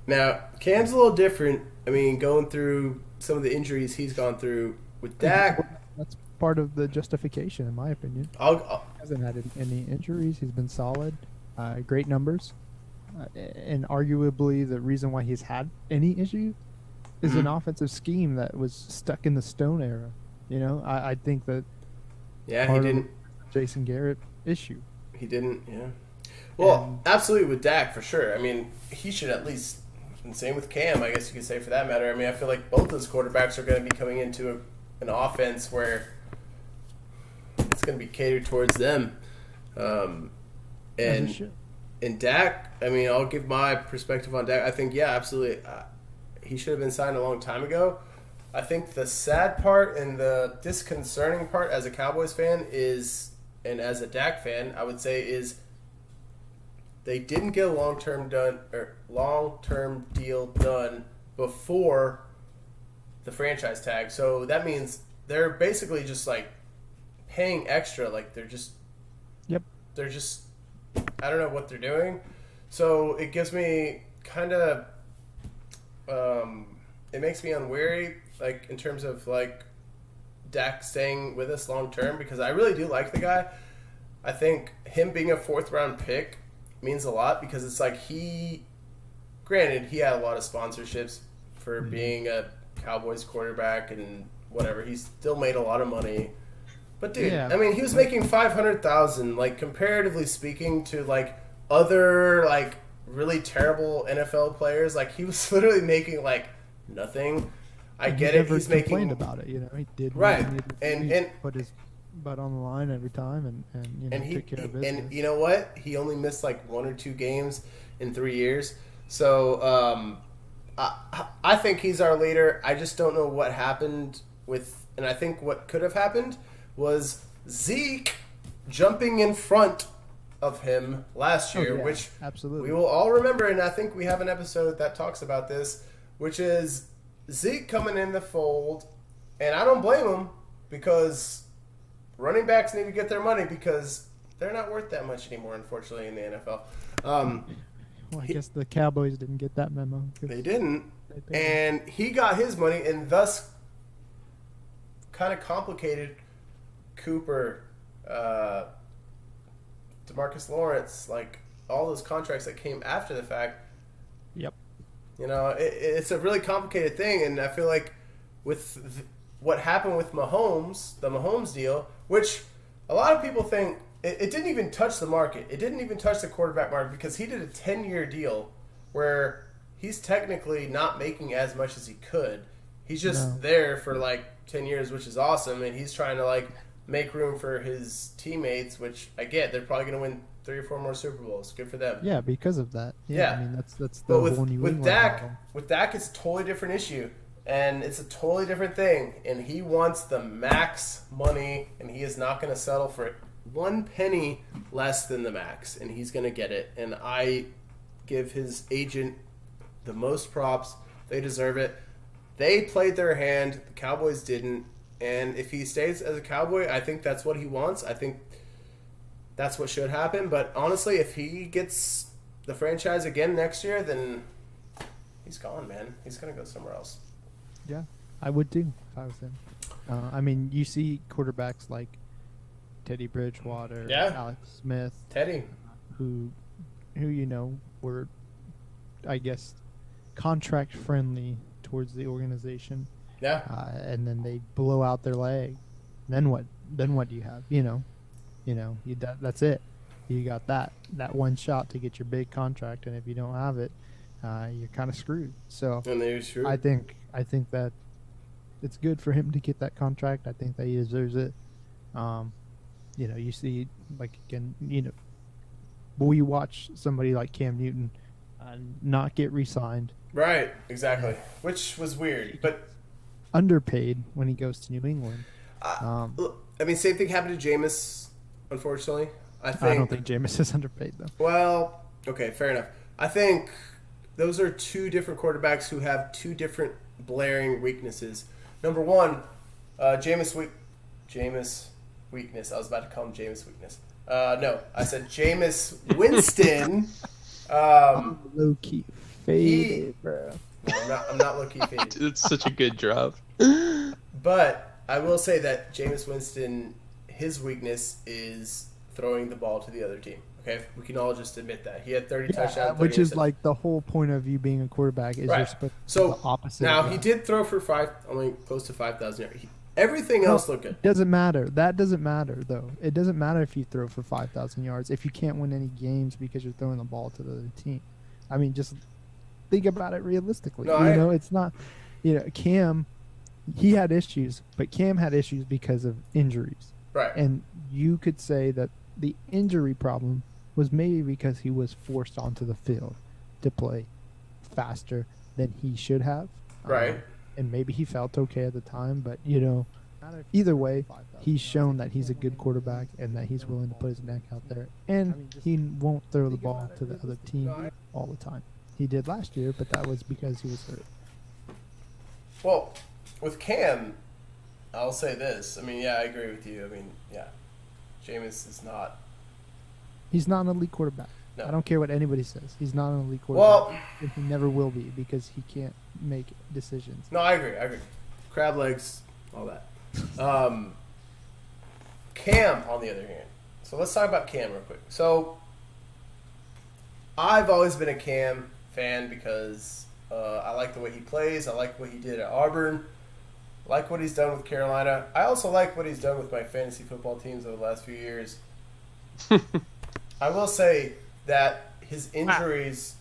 now, Cam's a little different. I mean, going through some of the injuries he's gone through with Dak. That's part of the justification, in my opinion. I'll He hasn't had any injuries. He's been solid, great numbers, and arguably the reason why he's had any issue is an offensive scheme that was stuck in the Stone era. You know, I think that yeah, he part of didn't. Jason Garrett issue. He didn't. Yeah. Well, And- absolutely with Dak for sure. I mean, he should at least. And same with Cam, I guess you could say for that matter. I mean, I feel like both those quarterbacks are going to be coming into an offense where it's going to be catered towards them. As it And should. in Dak, I mean, I'll give my perspective on Dak. I think, yeah, absolutely. He should have been signed a long time ago. I think the sad part and the disconcerting part as a Cowboys fan is, and as a Dak fan, I would say is they didn't get a long-term deal done before the franchise tag. So that means they're basically just like paying extra. Like they're just I don't know what they're doing. So it gives me kind of it makes me unwary, like in terms of like Dak staying with us long term, because I really do like the guy. I think him being a 4th round pick means a lot, because it's like granted he had a lot of sponsorships for being a Cowboys quarterback and whatever. He still made a lot of money. But dude, Yeah. I mean, he was making $500,000, like comparatively speaking to like other like really terrible NFL players. Like he was literally making like nothing. I And get he it. never He's complained making about it. You know, he did Right. what he needed to And- do. and- He put his butt on the line every time, and you know, and took care of business. and you know what? He only missed like 1 or 2 games in 3 years. So I think he's our leader. I just don't know what happened with, and I think what could have happened was Zeke jumping in front of him last year, Oh, yeah, which absolutely. we will all remember, and I think we have an episode that talks about this, which is Zeke coming in the fold, and I don't blame him, because running backs need to get their money, because they're not worth that much anymore, unfortunately, in the NFL. Well, I guess the Cowboys didn't get that memo. 'cause They didn't, they paid him. and he got his money, and thus kind of complicated Cooper, DeMarcus Lawrence, like all those contracts that came after the fact. Yep. You know, it's a really complicated thing, and I feel like with what happened with Mahomes, the Mahomes deal, which a lot of people think it didn't even touch the market. It didn't even touch the quarterback market, because he did a 10-year deal where he's technically not making as much as he could. He's just No. there for like 10 years, which is awesome, and he's trying to like make room for his teammates, which I get. They're probably going to win 3 or 4 more Super Bowls. Good for them. Yeah, because of that. Yeah. I mean, that's the But whole New with England Dak, model. with Dak, it's a totally different issue, and it's a totally different thing. And he wants the max money, and he is not going to settle for 1 penny less than the max, and he's going to get it. And I give his agent the most props. They deserve it. They played their hand. The Cowboys didn't. And if he stays as a Cowboy, I think that's what he wants. I think that's what should happen. But honestly, if he gets the franchise again next year, then he's gone, man. He's going to go somewhere else. Yeah, I would too if I was him. I mean, you see quarterbacks like Teddy Bridgewater, Yeah. Alex Smith, Teddy. who were, I guess, contract friendly towards the organization, Yeah. and then they blow out their leg. Then what? Then what do you have? That's it. You got that one shot to get your big contract, and if you don't have it, you're kind of screwed. So And they're true. I think that it's good for him to get that contract. I think that he deserves it. You see, like, again, we watch somebody like Cam Newton not get re-signed, Right. Exactly. Which was weird. But, underpaid when he goes to New England. look, I mean, same thing happened to Jameis, unfortunately. I don't think Jameis is underpaid though. Well, okay, fair enough. I think those are 2 different quarterbacks who have 2 different blaring weaknesses. Number one, Jameis weakness. I was about to call him Jameis weakness. No, I said Jameis Winston. Low key faded, bro. No, I'm not low-key faded. It's such a good drop. But I will say that Jameis Winston, his weakness is throwing the ball to the other team. Okay, we can all just admit that he had 30 touchdowns, 30 which is interceptions. like the whole point of you being a quarterback is Right. you're supposed to So do the opposite. now of he that. did throw for only close to 5,000 yards. Everything else looked good. Doesn't matter. That doesn't matter though. It doesn't matter if you throw for 5,000 yards if you can't win any games because you're throwing the ball to the other team. I mean, just think about it realistically. No, It's not. Cam, he had issues, but Cam had issues because of injuries, Right. and you could say that the injury problem was maybe because he was forced onto the field to play faster than he should have. Right. And maybe he felt okay at the time, but either way, he's shown that he's a good quarterback and that he's willing to put his neck out there, and he won't throw the ball to the other team all the time. He did last year, but that was because he was hurt. Well, with Cam, I'll say this. I mean, yeah, I agree with you. I mean, yeah, Jameis is not. He's not an elite quarterback. No. I don't care what anybody says. He's not an elite quarterback. Well, And he never will be because he can't make decisions. no, I agree. Crab legs, all that. Cam, on the other hand. So let's talk about Cam real quick. So I've always been a Cam fan because I like the way he plays. I like what he did at Auburn. I like what he's done with Carolina. I also like what he's done with my fantasy football teams over the last few years. I will say that his injuries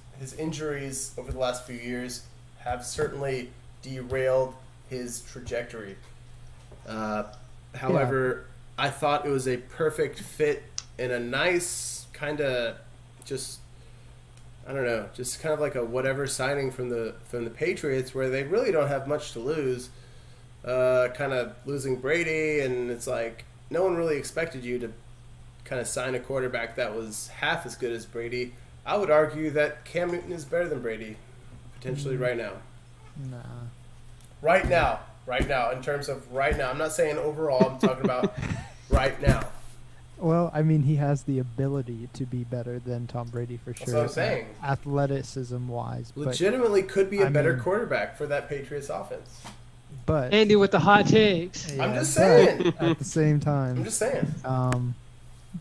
over the last few years have certainly derailed his trajectory. However, I thought it was a perfect fit and a nice kind of just kind of like a whatever signing from the Patriots, where they really don't have much to lose. Kind of losing Brady, and it's like no one really expected you to kind of sign a quarterback that was half as good as Brady. I would argue that Cam Newton is better than Brady, potentially right now. Nah. Right now, in terms of right now. I'm not saying overall, I'm talking about right now. Well, I mean, he has the ability to be better than Tom Brady for sure. That's what I'm saying. Athleticism-wise. Legitimately could be a I better mean- quarterback for that Patriots offense. But Andy with the hot takes. I'm just but saying. At the same time, I'm just saying.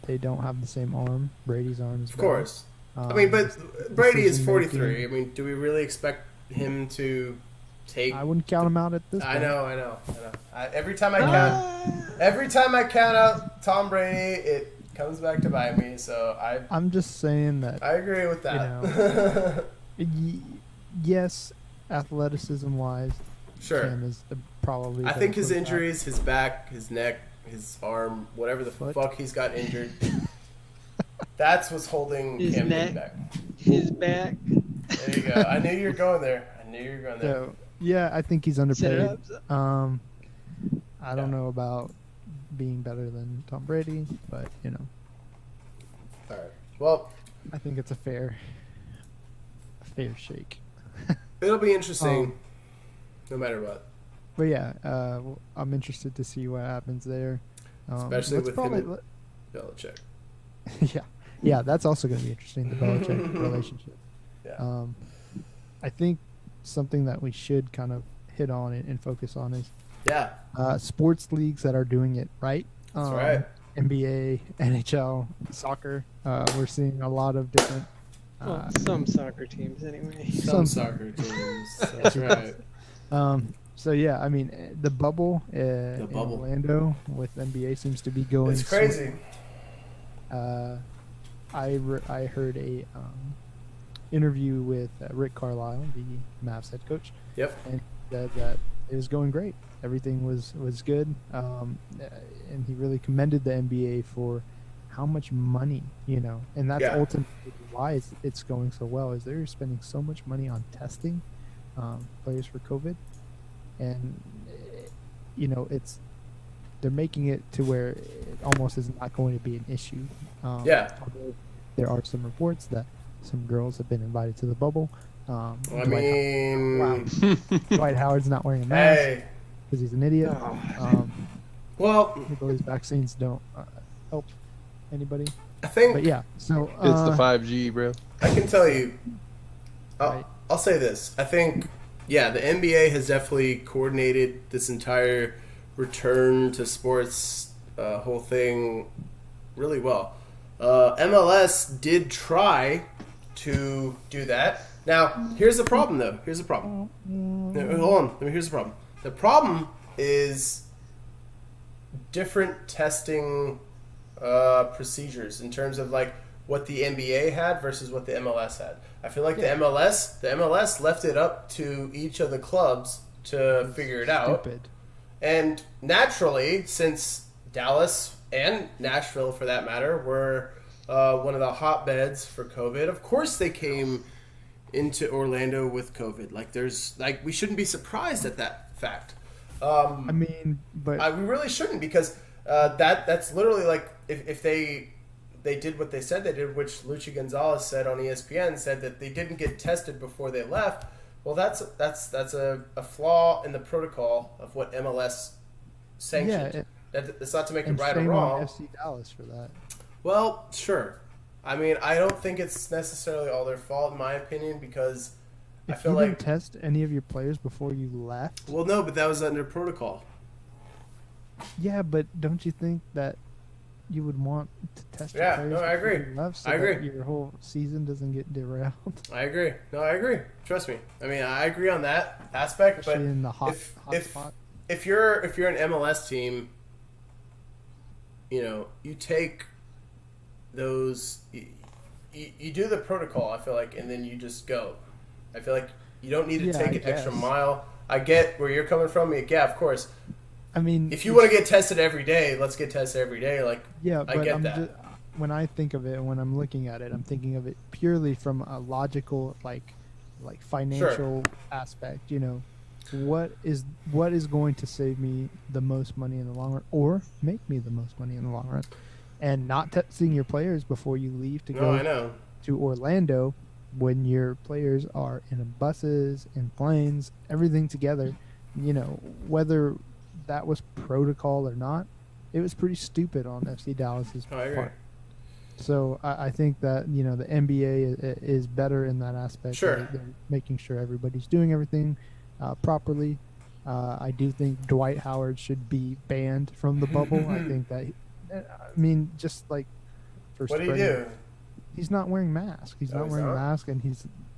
they don't have the same arm. Brady's arm is Of course. I mean, but Brady is 43. I mean, do we really expect him to take? I wouldn't count him out at this I point. know. Every time I count out Tom Brady, it comes back to bite me. So I'm just saying that, I agree with that. yes, athleticism-wise, Sure. Cam is probably. I the think his quarterback. injuries, his back, his neck, his arm, whatever the Foot. fuck he's got injured, that's what's holding His Cam neck. Newton back. His back. There you go. I knew you were going there. So yeah, I think he's Set it underpaid. up. I don't know about being better than Tom Brady, but All right. Well, I think it's a fair shake. it'll be interesting, no matter what. But yeah, I'm interested to see what happens there. Especially let's with probably, him and Belichick. yeah, that's also going to be interesting, the Belichick relationship. Yeah. I think something that we should kind of hit on and focus on is Yeah. sports leagues that are doing it right. That's right. NBA, NHL, soccer. We're seeing a lot of different. Well, some soccer teams, anyway. Some soccer teams. That's right. So yeah, I mean, the bubble, in bubble. Orlando with NBA seems to be going. It's crazy. I heard a interview with Rick Carlisle, the Mavs head coach. Yep. And he said that it was going great. Everything was good, and he really commended the NBA for how much money, and that's Yeah. ultimately why it's going so well. Is they're spending so much money on testing players for COVID, and they're making it to where it almost is not going to be an issue. Yeah. Although there are some reports that some girls have been invited to the bubble. I mean, wow. Dwight Howard's not wearing a mask hey. because he's an idiot. Oh. Well, These vaccines don't help anybody. I think But yeah, so It's the 5G, bro. I can tell you. Right. I'll say this. I think, yeah, the NBA has definitely coordinated this entire return to sports whole thing really well. MLS did try to do that. Now, here's the problem, though. Here's the problem. No, hold on. Here's the problem. The problem is different testing procedures in terms of like what the NBA had versus what the MLS had. I feel like the MLS left it up to each of the clubs to figure it out. stupid. And naturally, since Dallas and Nashville, for that matter, were one of the hotbeds for COVID, of course they came into Orlando with COVID. We shouldn't be surprised at that fact. I mean, but We really shouldn't, because that's literally like if they did what they said they did, which Luchi Gonzalez said on ESPN, said that they didn't get tested before they left. Well, that's a flaw in the protocol of what MLS sanctioned. It's not to make it and right or shame wrong. on FC Dallas for that. Well, sure. I mean, I don't think it's necessarily all their fault, in my opinion, because I If feel you like didn't test any of your players before you left, well, no, but that was under protocol. yeah, but don't you think that you would want to test your Yeah, players no, I before agree. you left so I that agree. your whole season doesn't get derailed? I agree. No, I agree. Trust me. I mean, I agree on that aspect. Especially But in the hot if spot. if you're an MLS team, you take those, you do the protocol. I feel like, and then you just go. I feel like you don't need to Yeah, take I an extra guess. mile. I get where you're coming from. Yeah, of course. I mean, If you want to get tested every day, let's get tested every day. Like, yeah, I but get that. when I think of it, when I'm looking at it, I'm thinking of it purely from a logical, like financial aspect. What is going to save me the most money in the long run, or make me the most money in the long run, and not testing your players before you leave to no, go I know. to Orlando, when your players are in buses, in planes, everything together. Whether that was protocol or not, it was pretty stupid on FC Dallas's I agree. part. So I think that the NBA is better in that aspect. Sure. They're making sure everybody's doing everything properly. I do think Dwight Howard should be banned from the bubble. I think that, just like for What do you spreading- do? He's not wearing mask. He's Oh, not he's wearing a not? mask, and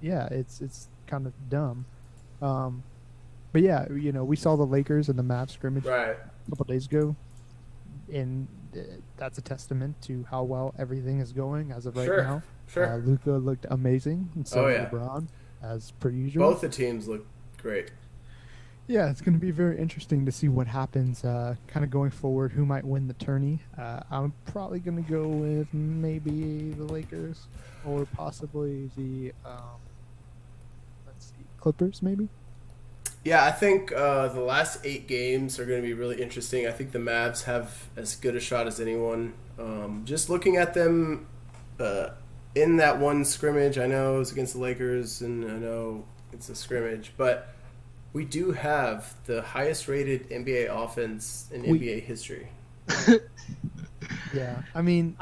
it's kind of dumb. But yeah, we saw the Lakers and the Mavs scrimmage Right. a couple days ago, and that's a testament to how well everything is going as of right Sure. now. Sure. Luka looked amazing, and so Oh, did yeah. LeBron, as per usual. Both the teams look great. Yeah, it's going to be very interesting to see what happens kind of going forward, who might win the tourney. I'm probably going to go with maybe the Lakers or possibly the, let's see, Clippers maybe? Yeah, I think the last 8 games are going to be really interesting. I think the Mavs have as good a shot as anyone. Just looking at them in that one scrimmage, I know it's against the Lakers, and I know it's a scrimmage, but we do have the highest rated NBA offense in NBA history. Yeah, I mean,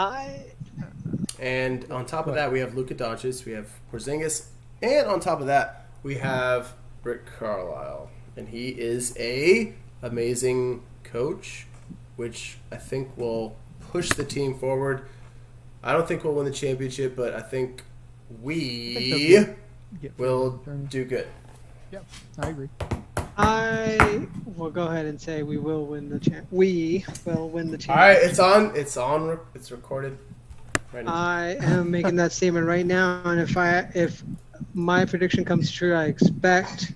And on top of that, we have Luka Doncic, we have Porzingis, and on top of that, we have Rick Carlisle, and he is a amazing coach, which I think will push the team forward. I don't think we'll win the championship, but I think we will do good. Yep, I agree. I will go ahead and say we will win the We will win the championship. All right, it's recorded right now. I am making that statement right now, and if my prediction comes true, I expect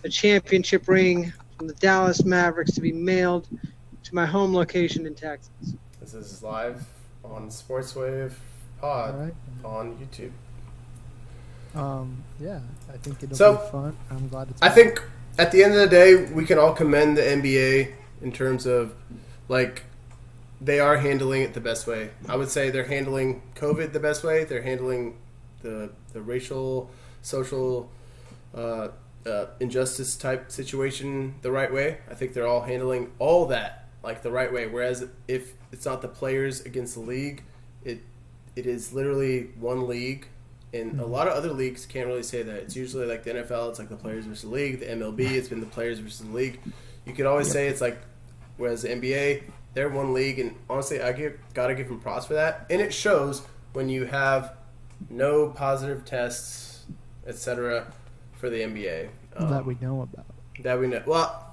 the championship ring from the Dallas Mavericks to be mailed to my home location in Texas. This is live on SportsWave Pod All right. on YouTube. Yeah, I think it'll So, be fun. I'm glad it's I think at the end of the day, we can all commend the NBA in terms of, like, they are handling it the best way. I would say they're handling COVID the best way. They're handling the racial, social injustice type situation the right way. I think they're all handling all that like the right way. Whereas if it's not the players against the league, it is literally one league. And a lot of other leagues can't really say that. It's usually like the NFL, it's like the players versus the league. The MLB, it's been the players versus the league. You could always say it's like, whereas the NBA, they're one league. And honestly, gotta give them props for that. And it shows when you have no positive tests, etc., for the NBA. that we know about. That we know. Well,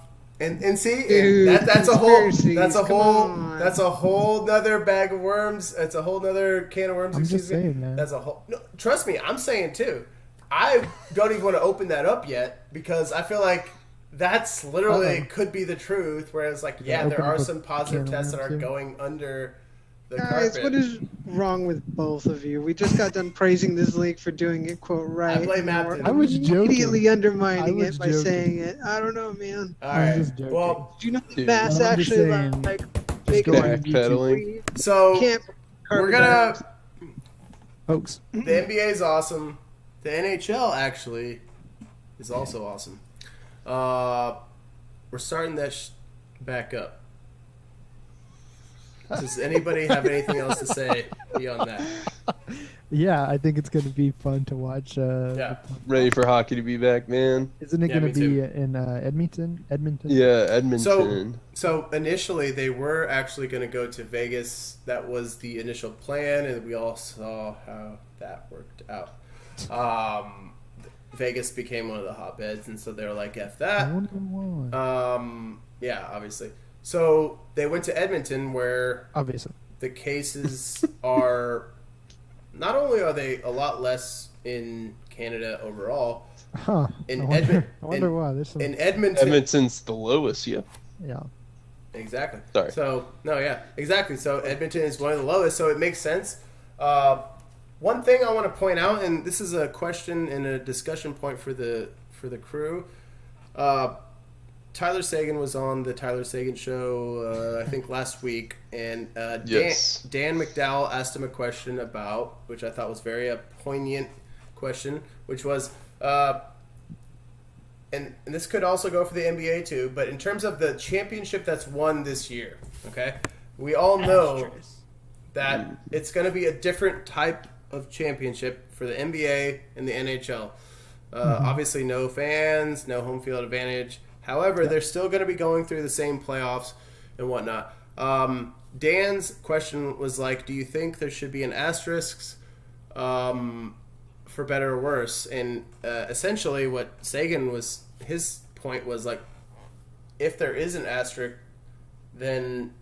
and see, Dude, that's a whole on. that's a whole nother bag of worms. It's a whole nother can of worms. I'm Excuse just me. saying, man. That's a whole. No, trust me, I'm saying too. I don't even want to open that up yet because I feel like that's literally could be the truth. Whereas, like, yeah, there open are up a some positive can of tests that worms are here? going under the Guys, carpet. what is wrong with both of you? We just got done praising this league for doing it, quote, right. I blame and we're Apton. I was joking. immediately undermining I it was by joking. saying it. I don't know, man. All I'm right. just joking. Well, Do you know the Dude, Bass I'm just actually saying, like just make go it on like Backpedaling. so can't we're gonna. Folks, The NBA is awesome. The NHL actually is also awesome. We're starting that back up. Does anybody have anything else to say beyond that? yeah, I think it's going to be fun to watch. Yeah. Ready for hockey to be back, man. Isn't it Yeah, going to me be too. in Edmonton? Yeah, Edmonton. So initially they were actually going to go to Vegas. That was the initial plan, and we all saw how that worked out. Vegas became one of the hotbeds, and so they were like, "F I that." wonder why. Yeah, obviously. So they went to Edmonton, where Obviously. the cases are not only are they a lot less in Canada overall. Huh. In I wonder in- why. There's some, In Edmonton, Edmonton's the lowest, yeah. yeah. exactly. Sorry. So no, yeah, exactly. So Edmonton is one of the lowest, so it makes sense. One thing I want to point out, and this is a question and a discussion point for the crew. Tyler Sagan was on the Tyler Sagan show, I think last week, and Yes. Dan McDowell asked him a question about, which I thought was very a poignant question, which was, and this could also go for the NBA too, but in terms of the championship that's won this year, okay, we all know that it's going to be a different type of championship for the NBA and the NHL. Obviously, no fans, no home field advantage. However, they're still going to be going through the same playoffs and whatnot. Dan's question was like, do you think there should be an asterisk for better or worse? And essentially what Sagan was, his point was like, if there is an asterisk, then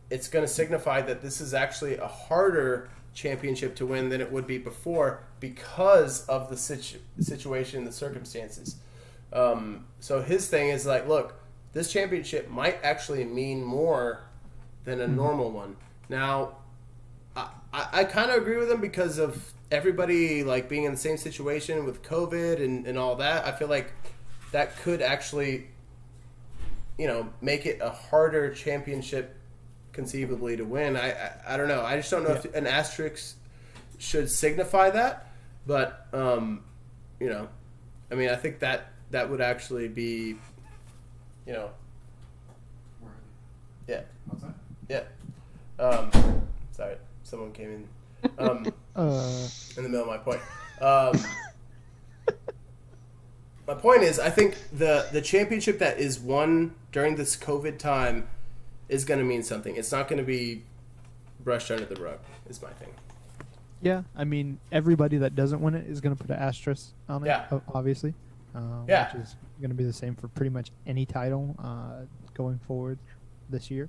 it's going to signify that this is actually a harder championship to win than it would be before because of the situation, the circumstances. So his thing is like, look, this championship might actually mean more than a normal one. Now, I kind of agree with him because of everybody like being in the same situation with COVID and all that. I feel like that could actually, make it a harder championship conceivably to win. I don't know. I just don't know if an asterisk should signify that, but I think that would actually be, yeah. Yeah. Sorry, someone came in in the middle of my point. My point is, I think the championship that is won during this COVID time is going to mean something. It's not going to be brushed under the rug, is my thing. Yeah, I mean, everybody that doesn't win it is going to put an asterisk on it, obviously. Which is going to be the same for pretty much any title going forward this year.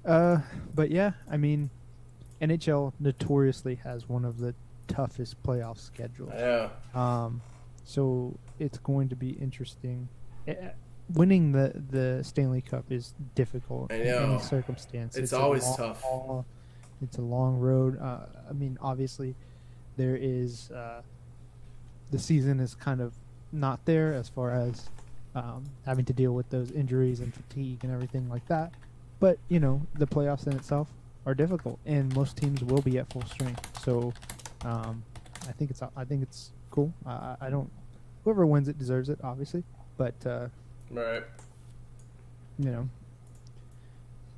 But yeah, I mean, NHL notoriously has one of the toughest playoff schedules. Yeah. So it's going to be interesting. Winning the Stanley Cup is difficult in any circumstance. It's always tough. It's a long road. I mean, obviously, there is the season is kind of not there as far as having to deal with those injuries and fatigue and everything like that. But the playoffs in itself are difficult, and most teams will be at full strength. So, I think it's cool. I don't. Whoever wins it deserves it, obviously. But right.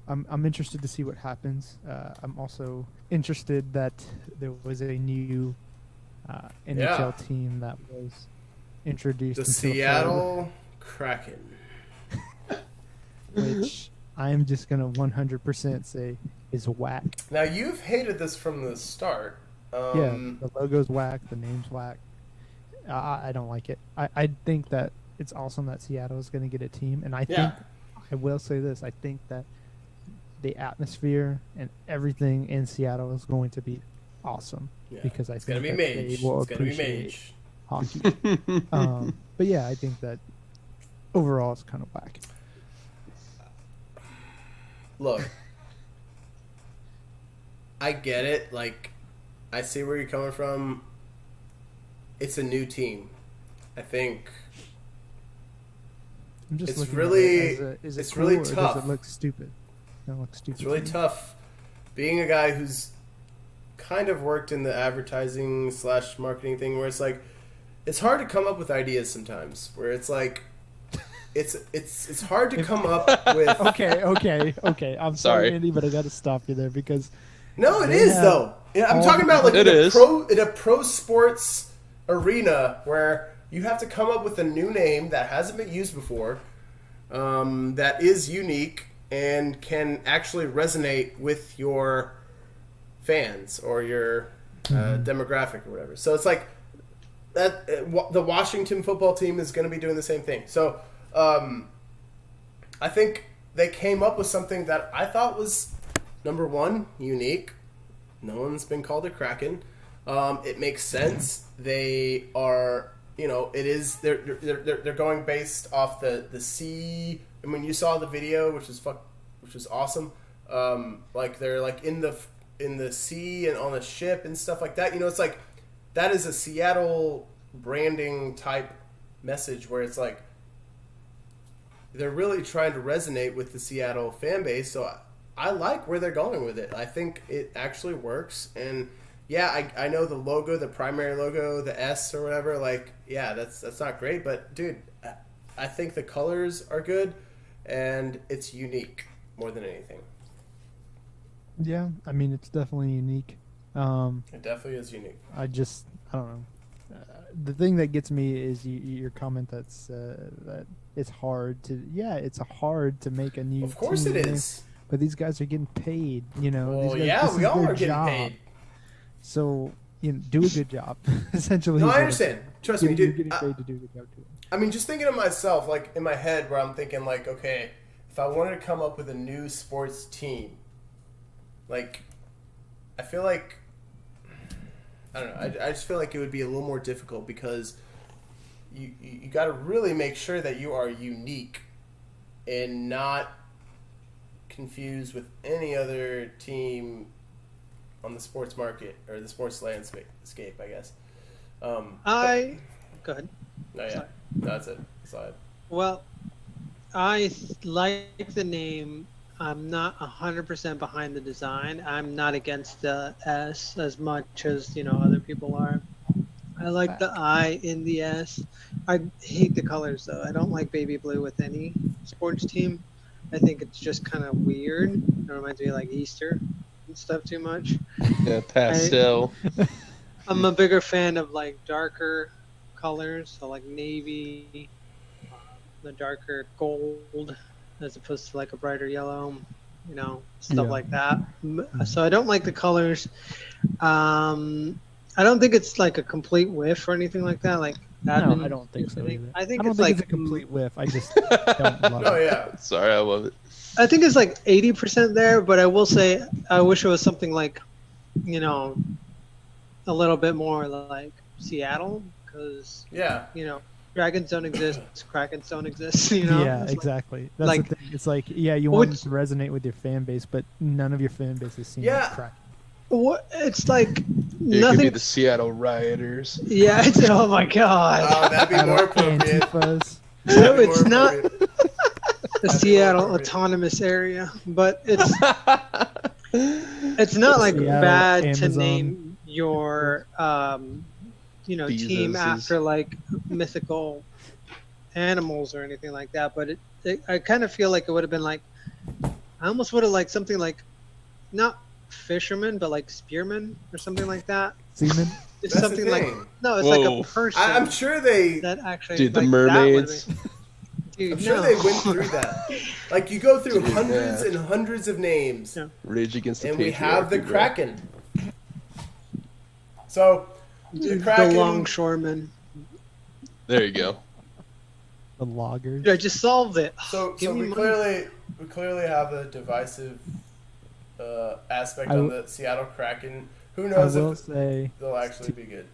I'm interested to see what happens. I'm also interested that there was a new NHL team that was introduced. The Seattle Kraken. Which I am just going to 100% say is whack. Now, you've hated this from the start. The logo's whack. The name's whack. I don't like it. I think that it's awesome that Seattle is going to get a team. And I think, I will say this, I think that the atmosphere and everything in Seattle is going to be awesome. Yeah. Because I think that they will appreciate hockey. But yeah, I think that overall it's kind of whack. Look, I get it. Like, I see where you're coming from. It's a new team. I think I'm just it's looking really, at it as it's cool, really or tough. Does it look stupid? It looks stupid. It's really tough being a guy who's kind of worked in the advertising / marketing thing, where it's like it's hard to come up with ideas sometimes. Where it's like it's hard to come up with. Okay. I'm sorry, Andy, but I got to stop you there because no, it is though. Yeah, I'm talking about like in a pro sports arena where you have to come up with a new name that hasn't been used before, that is unique and can actually resonate with your fans or your demographic or whatever. So it's like that. The Washington football team is going to be doing the same thing. So I think they came up with something that I thought was, number one, unique. No one's been called a Kraken. It makes sense. They are, it is. They're going based off the sea. I mean, you saw the video, which was awesome. Like they're like in the sea and on a ship and stuff like that. It's like that is a Seattle branding type message where it's like they're really trying to resonate with the Seattle fan base. So I like where they're going with it. I think it actually works. And yeah, I know the logo, the primary logo, the S or whatever, like, yeah, that's not great. But dude, I think the colors are good and it's unique more than anything. Yeah, I mean, it's definitely unique. It definitely is unique. I don't know. The thing that gets me is your comment that it's hard to. Yeah, it's hard to make a new. Of course team it is. But these guys are getting paid. Well, these guys, yeah, we all are getting job. paid. So do a good job. Essentially. No, I understand. Trust me, dude. You're getting paid to do a good job too. I mean, just thinking of myself, like in my head, where I'm thinking, like, okay, if I wanted to come up with a new sports team, like, I feel like, I don't know, I just feel like it would be a little more difficult because you got to really make sure that you are unique and not confused with any other team on the sports market or the sports landscape, I guess. Go ahead. No, yeah. Sorry. No, that's it. Slide. Well, I like the name. I'm not 100% behind the design. I'm not against the S as much as other people are. I like the I in the S. I hate the colors though. I don't like baby blue with any sports team. I think it's just kind of weird. It reminds me of like Easter and stuff too much. Yeah, pastel. I'm a bigger fan of like darker colors, so like navy, the darker gold, as opposed to like a brighter yellow, stuff like that. So I don't like the colors. I don't think it's like a complete whiff or anything like that. Like no, I don't think so either. I don't it's think like it's a complete whiff. I just don't love Oh it. yeah. Sorry, I love it. I think it's like 80% there, but I will say I wish it was something like, a little bit more like Seattle, because dragons don't exist, krakens don't exist. Yeah, It's exactly. That's like- the thing. It's like, yeah, you want it to resonate with your fan base, but none of your fan base is seeing Kraken. What? It's like It could nothing. be the Seattle Rioters. Yeah, it's oh my god. Oh, that'd be more appropriate. Antifas. No, That'd be it's more not appropriate. the Seattle Autonomous Area, but it's not like Seattle, bad to Amazon. name your team Bezoses. after like mythical animals or anything like that. But I kind of feel like it would have been like, I almost would have liked something like, not fisherman, but like spearman or something like that. Seaman? It's That's the something like thing. no, it's like Whoa. a person. I'm sure they. that actually. Dude, the like, that would've mermaids. been- Dude, I'm sure no. they went through that. Like you go through hundreds Yeah. and hundreds of names, Yeah. Rage Against the and we have the Patriarchy, bro. Kraken. So the Kraken. The longshoreman. There you go. The loggers? Dude, I just solved it. So Give me we money. clearly have a divisive aspect I on w- the Seattle Kraken. Who I knows will if say they'll actually be good?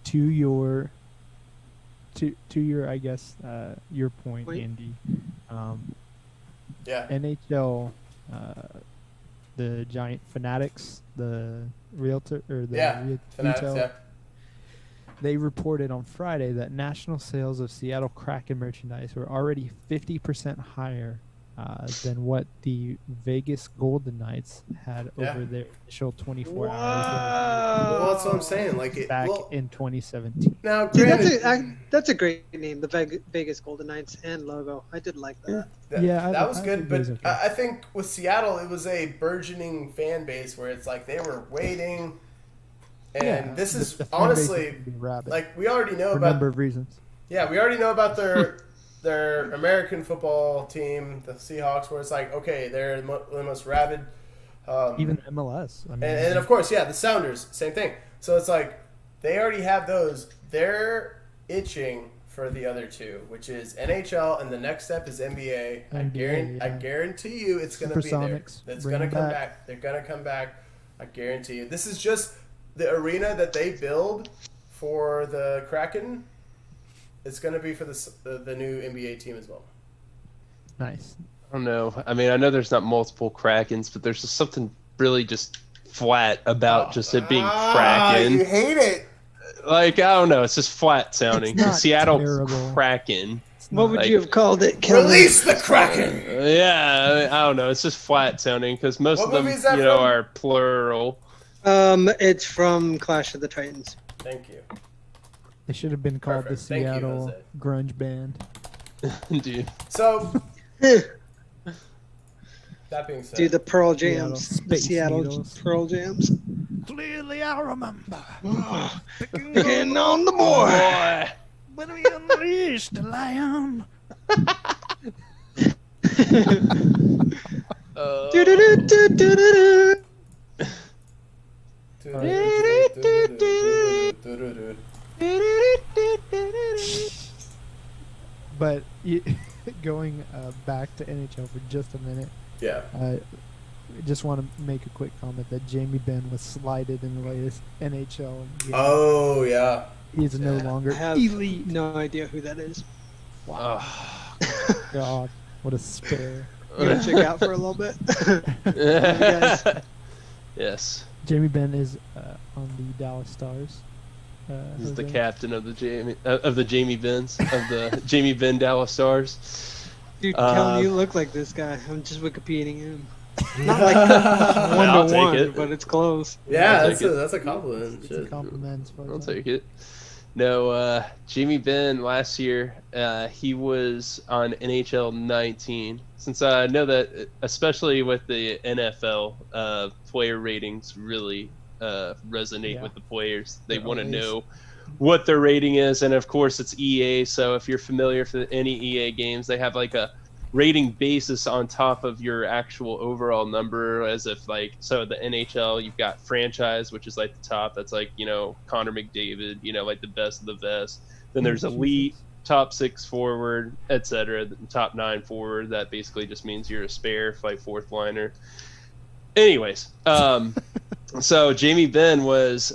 to your I guess your point, Wait. Andy. Yeah. NHL, the giant Fanatics, the realtor or the Yeah, Fanatics, retail, yeah. they reported on Friday that national sales of Seattle Kraken merchandise were already 50% higher than what the Vegas Golden Knights had Yeah. over their initial 24 hours Well, that's what I'm saying. Like it. back Well, in 2017. now, Dude, granted, that's a great name, the Vegas Golden Knights and logo. I did like that. Yeah, that was I good. think it But was okay. I think with Seattle, it was a burgeoning fan base where it's like they were waiting, and Yeah, this the is fan base honestly is gonna be rabid like we already know for a about. number of reasons. Yeah, we already know about their American football team, the Seahawks, where it's like, okay, they're the most rabid. Even MLS. I mean, and of course, yeah, the Sounders, same thing. So it's like they already have those. They're itching for the other two, which is NHL, and the next step is NBA. I NBA, guarantee you it's going to be there. Supersonics, It's bring going to them come back. back. They're going to come back. I guarantee you. This is just the arena that they build for the Kraken. It's going to be for the new NBA team as well. nice. I don't know. I mean, I know there's not multiple Krakens, but there's just something really just flat about just it being Kraken. You hate it. Like, I don't know. It's just flat sounding. It's not Seattle terrible. Kraken. It's What not- would Like- you have called it? Kelly? Release the Kraken. Yeah, I don't know. It's just flat sounding because most What of them, movie is that from? are plural. It's from Clash of the Titans. Thank you. They should have been called Perfect. the Thank you, Seattle Jose. Grunge Band. Dude. So that being said, Dude, the Pearl Seattle Jams. The Space Seattle Needles. Pearl Jams. Clearly, I remember Getting on the board. Boy. when we unleashed the lion. Do-do-do-do-do-do-do. But going back to NHL for just a minute, yeah. I just want to make a quick comment that Jamie Benn was slighted in the latest NHL game. Oh yeah. He's no I longer have elite. no idea who that is. Oh, God. What a spare. You gonna check out for a little bit? Yes. Yes. Jamie Benn is on the Dallas Stars. He's the Jose. captain of the Jamie Benns of the Jamie Benn Dallas Stars. Dude, Kellen, you look like this guy. I'm just Wikipediaing him. Not like I'll one to take one, it. but it's close. Yeah, I'll that's take it. that's a compliment. It's a Shit. compliment as far as I'll I- take it. No, Jamie Benn last year, he was on NHL 19. Since I know that, especially with the NFL, player ratings really resonate Yeah. with the players. They They're want to always- know what their rating is, and of course it's EA. So if you're familiar with any EA games, they have like a rating basis on top of your actual overall number, as if like, so the NHL, you've got franchise, which is like the top, that's like, you know, Connor McDavid, you know, like the best of the best. Then there's elite, top 6 forward, etc. The top 9 forward, that basically just means you're a spare, like fourth liner. Anyways, so Jamie Benn was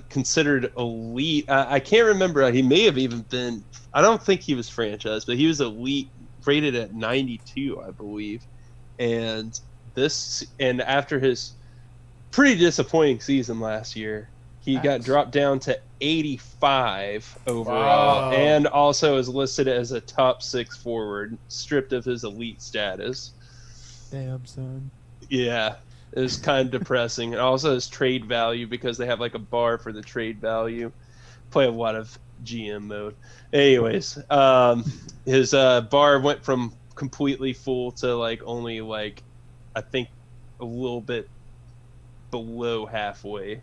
considered elite. I can't remember, he may have even been, I don't think he was franchise, but he was elite, rated at 92, I believe. And after his pretty disappointing season last year, he got Nice. dropped down to 85 overall, Wow. and also is listed as a top 6 forward, stripped of his elite status. Damn, son. Yeah, it was kind of depressing. And also his trade value, because they have like a bar for the trade value. Play a lot of GM mode. Anyways, his bar went from completely full to like only like, I think, a little bit below halfway.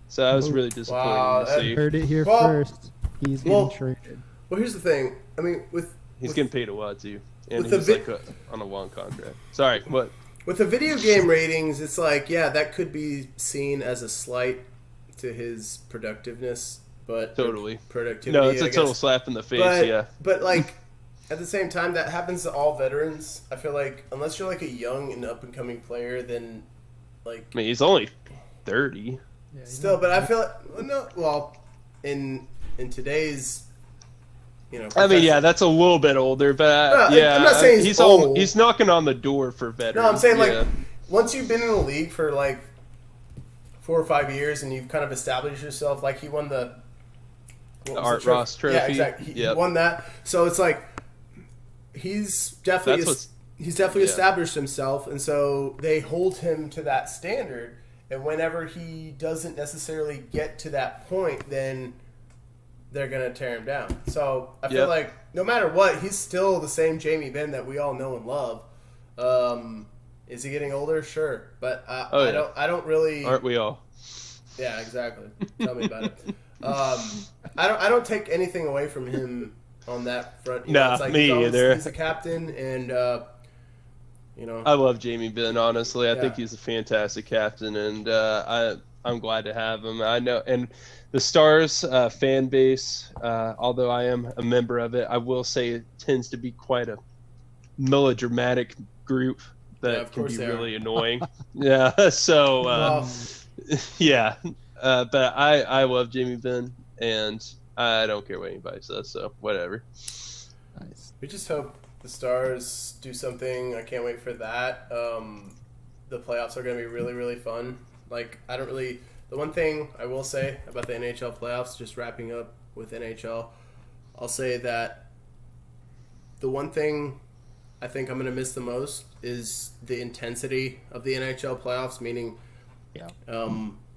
So that was really disappointing Wow, to that see. Heard it here Well- first. He's getting well- traded. Well, here's the thing. I mean, He's with, getting paid a lot too, and with the he's like on a long contract. Sorry, what? with the video game ratings, it's like, yeah, that could be seen as a slight to his productiveness, but Totally. productivity. No, it's I a total guess. slap in the face. But, Yeah. but like at the same time, that happens to all veterans. I feel like unless you're like a young and up and coming player, then like I mean, he's only 30. Yeah, he's still. not- But I feel like no. Well, in today's, you know. I mean, yeah, that's a little bit older, but No, yeah, I'm not saying he's old. he's knocking on the door for veterans. No, I'm saying yeah. like once you've been in the league for like 4 or 5 years and you've kind of established yourself, like he won the what was Art the Ross trophy. Yeah, exactly. He Yep. won that. So it's like he's definitely That's he's yeah. established himself, and so they hold him to that standard. And whenever he doesn't necessarily get to that point, then they're gonna tear him down. So I feel Yep. like no matter what, he's still the same Jamie Benn that we all know and love. Is he getting older? Sure, but Oh, I yeah. don't. I don't really. Aren't we all? Yeah, exactly. Tell me about it. I don't take anything away from him on that front. You know, Nah, it's like me he's either. He's a captain, and you know. I love Jamie Benn, honestly. I Yeah. think he's a fantastic captain, and I'm glad to have him. I know, and the Stars fan base, although I am a member of it, I will say it tends to be quite a melodramatic group Yeah, that of can course be they are. really annoying. Yeah, so Well, yeah, but I love Jamie Benn, and I don't care what anybody says, so whatever. Nice. we just hope the Stars do something. I can't wait for that. The playoffs are going to be really, really fun. Like, I don't really. The one thing I will say about the NHL playoffs, just wrapping up with NHL, I'll say that the one thing I think I'm going to miss the most is the intensity of the NHL playoffs, meaning. Yeah.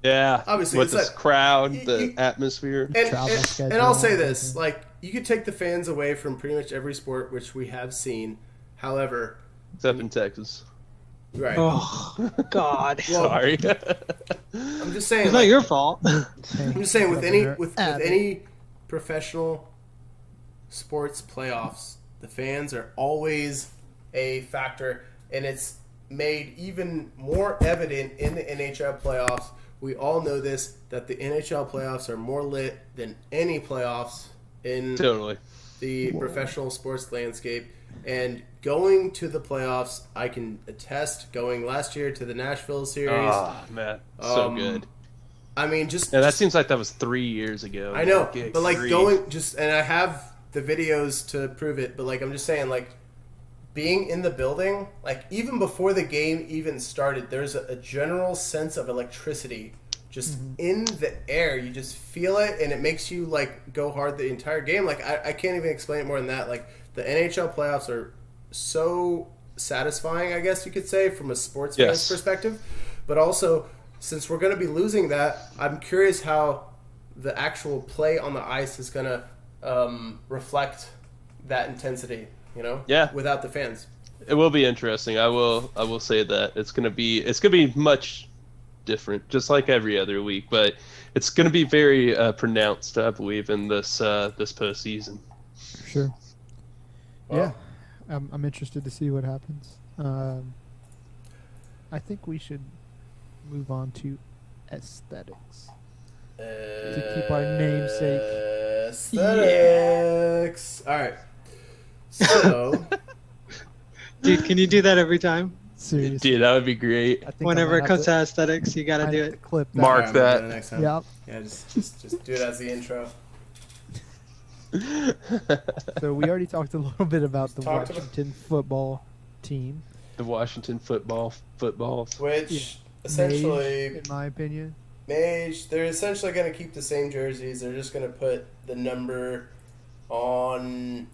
Yeah, Obviously, with it's this like- crowd, y- the y- atmosphere. And, Travel and, schedule, and I'll say this, everything. like, you could take the fans away from pretty much every sport, which we have seen. However, Except in Texas. right. Oh, God. Well, Sorry. I'm just saying. It's not like, your fault. I'm just saying with any Governor with Abbott. any professional sports playoffs, the fans are always a factor, and it's made even more evident in the NHL playoffs. We all know this, that the NHL playoffs are more lit than any playoffs in Totally. the professional sports landscape. And going to the playoffs, I can attest, going last year to the Nashville series. Oh, man. So Um, good. I mean, just Yeah, that seems like that was 3 years ago. I know, Good but like grief. going just, and I have the videos to prove it. But like, I'm just saying, like, being in the building, like even before the game even started, there's a general sense of electricity just in the air. You just feel it, and it makes you like go hard the entire game. Like I can't even explain it more than that. Like the NHL playoffs are so satisfying, I guess you could say, from a sports fan's perspective. But also, since we're going to be losing that, I'm curious how the actual play on the ice is going to reflect that intensity. You know, without the fans, it will be interesting. I will say that it's gonna be much different, just like every other week, but it's gonna be very pronounced, I believe, in this postseason. Sure. Well, Yeah, I'm interested to see what happens. I think we should move on to aesthetics to keep our namesake. Aesthetics. All right. So, Dude, can you do that every time? Seriously, Dude, that would be great. I think Whenever I it might comes have to aesthetics, you gotta might do have to it. clip that. Mark Alright, we'll that. do it next time. Yep. Yeah, just do it as the intro. So we already talked a little bit about the Talked about- Washington football team, The Washington footballs. Which Yeah. essentially, Mage, in my opinion. Mage, they're essentially going to keep the same jerseys. They're just going to put the number on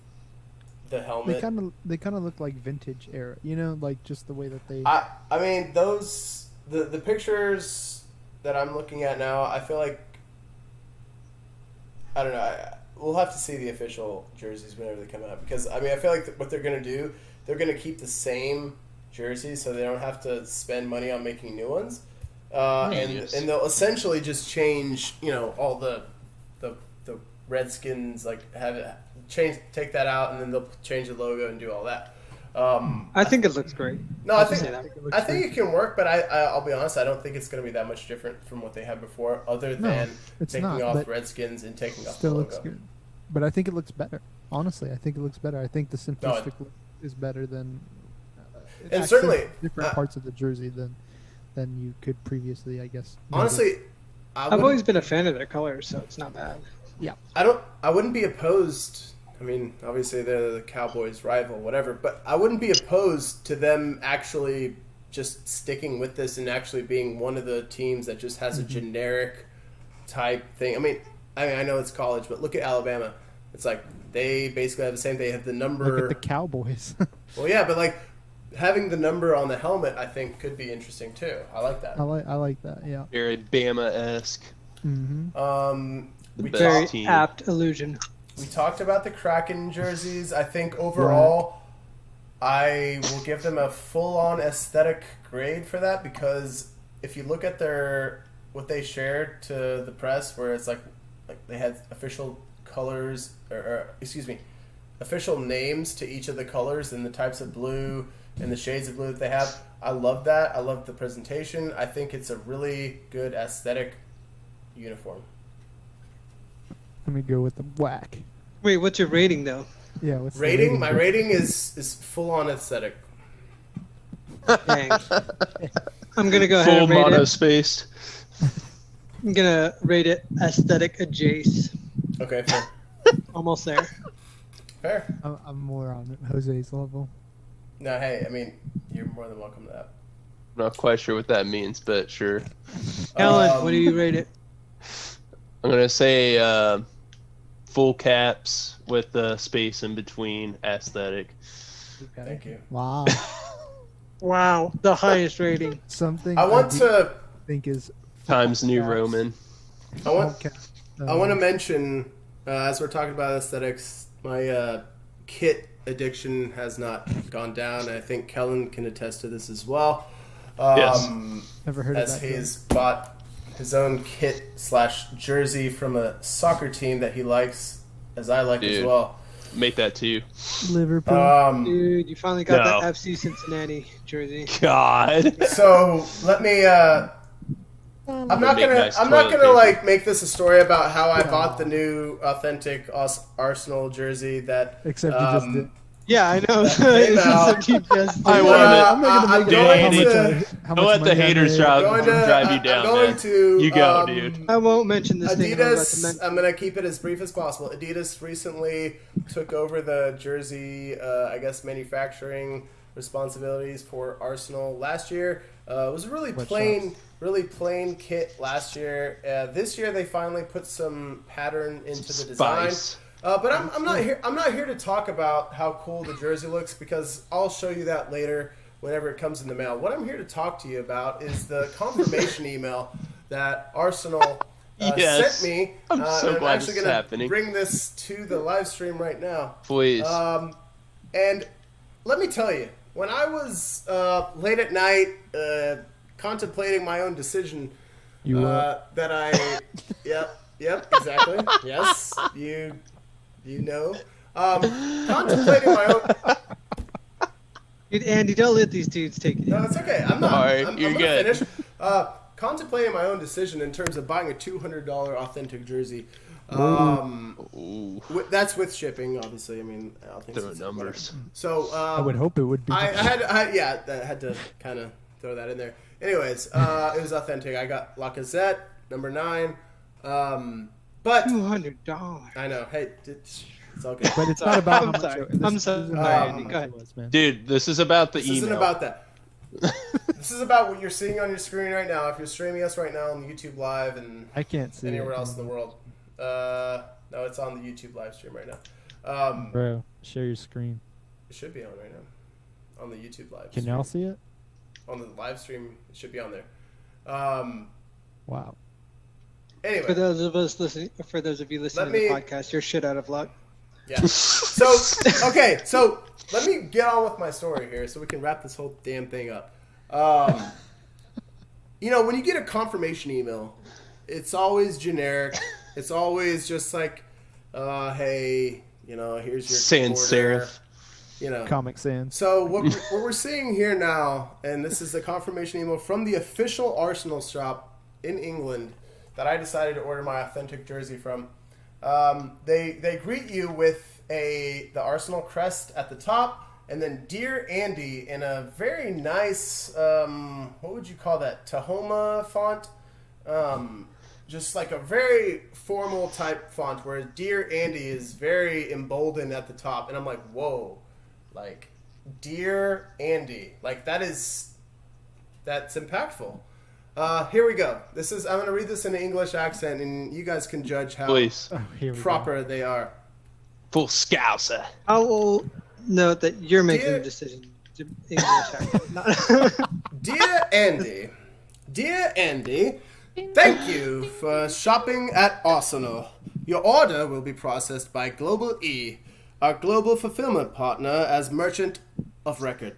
the helmet. They kind of look like vintage era, you know, like just the way that they. I mean, those the pictures that I'm looking at now, I feel like, I don't know. We'll have to see the official jerseys whenever they come out, because I mean, I feel like what they're going to do, they're going to keep the same jerseys so they don't have to spend money on making new ones, and they'll essentially just change, you know, all the Redskins, like have it change, take that out, and then they'll change the logo and do all that. I think it looks great. No, I'll I think say that. I think it can work, but I'll be honest, I don't think it's going to be that much different from what they had before, other than it's taking not, off but Redskins and taking off the still logo. looks good. But I think it looks better. Honestly, I think it looks better. I think the simplistic look is better than. It And accents certainly, different parts of the jersey than you could previously, I guess. Honestly, I've always been a fan of their colors, so it's not bad. I wouldn't be opposed. I mean, obviously they're the Cowboys' rival, whatever, but I wouldn't be opposed to them actually just sticking with this and actually being one of the teams that just has a generic type thing. I mean, I know it's college, but look at Alabama. It's like they basically have the same thing. They have the number. Look at the Cowboys. Well, yeah, but like having the number on the helmet, I think could be interesting too. I like that. I like that. Yeah. Very Bama-esque. Mm-hmm. We best Very team. apt illusion. We talked about the Kraken jerseys. I think overall, I will give them a full-on aesthetic grade for that, because if you look at what they shared to the press, where it's like they had official colors, or excuse me, official names to each of the colors and the types of blue and the shades of blue that they have. I love that. I love the presentation. I think it's a really good aesthetic uniform. Let me go with the whack. Wait, what's your rating though? Yeah. What's the Rating? My rating is full-on aesthetic. Dang. I'm gonna go ahead Full and rate it. mono-spaced. I'm gonna rate it aesthetic adjacent. Okay, fair. Almost there. Fair. I'm more on Jose's level. No, hey, I mean, you're more than welcome to that. I'm not quite sure what that means, but sure. Ellen, what do you rate it? I'm going to say full caps with the space in between aesthetic. Okay. Thank you. Wow. Wow, the highest rating. Something I want do to think is Times New caps. Roman. I want Okay. I want to mention, as we're talking about aesthetics, my kit addiction has not gone down. I think Kellen can attest to this as well. Yes. Never heard As of that. he has bought his own kit / jersey from a soccer team that he likes, as I like as Dude. well. Make that too. Liverpool. Dude, you finally got No. that FC Cincinnati jersey. God. So let me. I'm not Make gonna. nice I'm not toilet gonna paper. make this a story about how I bought the new authentic Arsenal jersey that. Except you just did. Yeah, I know. Hey, It's now. just some just- I want it. I'm not gonna make it going how to- much how Don't much let the money I haters made. drive I'm going you to, down, I'm going man. to. You go, dude. I won't mention this thing I'm about to Adidas, mention. I'm going to keep it as brief as possible. Adidas recently took over the jersey, manufacturing responsibilities for Arsenal last year. It was a really plain kit last year. This year they finally put some pattern into the design. Spice. But I'm not here. I'm not here to talk about how cool the jersey looks because I'll show you that later whenever it comes in the mail. What I'm here to talk to you about is the confirmation email that Arsenal Yes. sent me. I'm so and glad actually this is gonna happening. bring this to the live stream right now. Please. And let me tell you, when I was late at night contemplating my own decision, You were. that I, yep, exactly, yes, you know, contemplating my own. Dude, Andy, don't let these dudes take it. No, it's okay. I'm not. All right, I'm you're gonna good. finish. Contemplating my own decision in terms of buying a $200 authentic jersey. Ooh. That's with shipping, obviously. I mean, I think Throw numbers. So I would hope it would be. I had to kind of throw that in there. Anyways, it was authentic. I got Lacazette, number 9. But $200. I know. Hey, it's all good. But it's not about I'm how much. sorry. This I'm isn't sorry, about how Andy, much go it ahead. was, man. Dude, this is about the This email. isn't about that. This is about what you're seeing on your screen right now. If you're streaming us right now on the YouTube Live and I can't see anywhere it. else in the world. No, it's on the YouTube live stream right now. Bro, share your screen. It should be on right now. On the YouTube live Can stream. y'all see it? On the live stream, it should be on there. Wow. Anyway. For those of you listening to the podcast, you're shit out of luck. Yeah. So, okay, so let me get on with my story here so we can wrap this whole damn thing up. When you get a confirmation email, it's always generic. It's always just like, hey, here's your Sans order. serif. Comic Sans. So what we're seeing here now, and this is the confirmation email from the official Arsenal shop in England that I decided to order my authentic jersey from. They greet you with the Arsenal crest at the top, and then "Dear Andy" in a very nice, what would you call that? Tahoma font, just like a very formal type font. Whereas "Dear Andy" is very emboldened at the top, and I'm like, whoa, like "Dear Andy," like that's impactful. Here we go. I'm going to read this in an English accent, and you guys can judge how Please. Oh, here we proper they are. Full scouser. I will note that you're making Dear- the decision. To English accent, not- Dear Andy, thank you for shopping at Arsenal. Your order will be processed by Global E, our global fulfillment partner as merchant of record.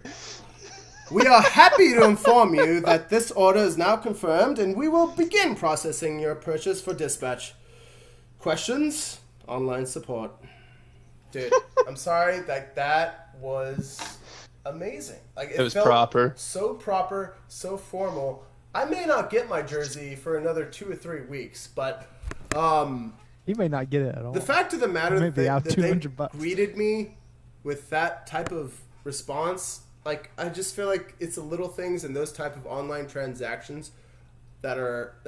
We are happy to inform you that this order is now confirmed and we will begin processing your purchase for dispatch. Questions? Online support. Dude, I'm sorry, that was amazing. Like It was felt proper. So proper, so formal. I may not get my jersey for another 2 or 3 weeks, but He may not get it at all. the fact of the matter Maybe that out they $200. greeted me with that type of response, like I just feel like it's the little things and those type of online transactions that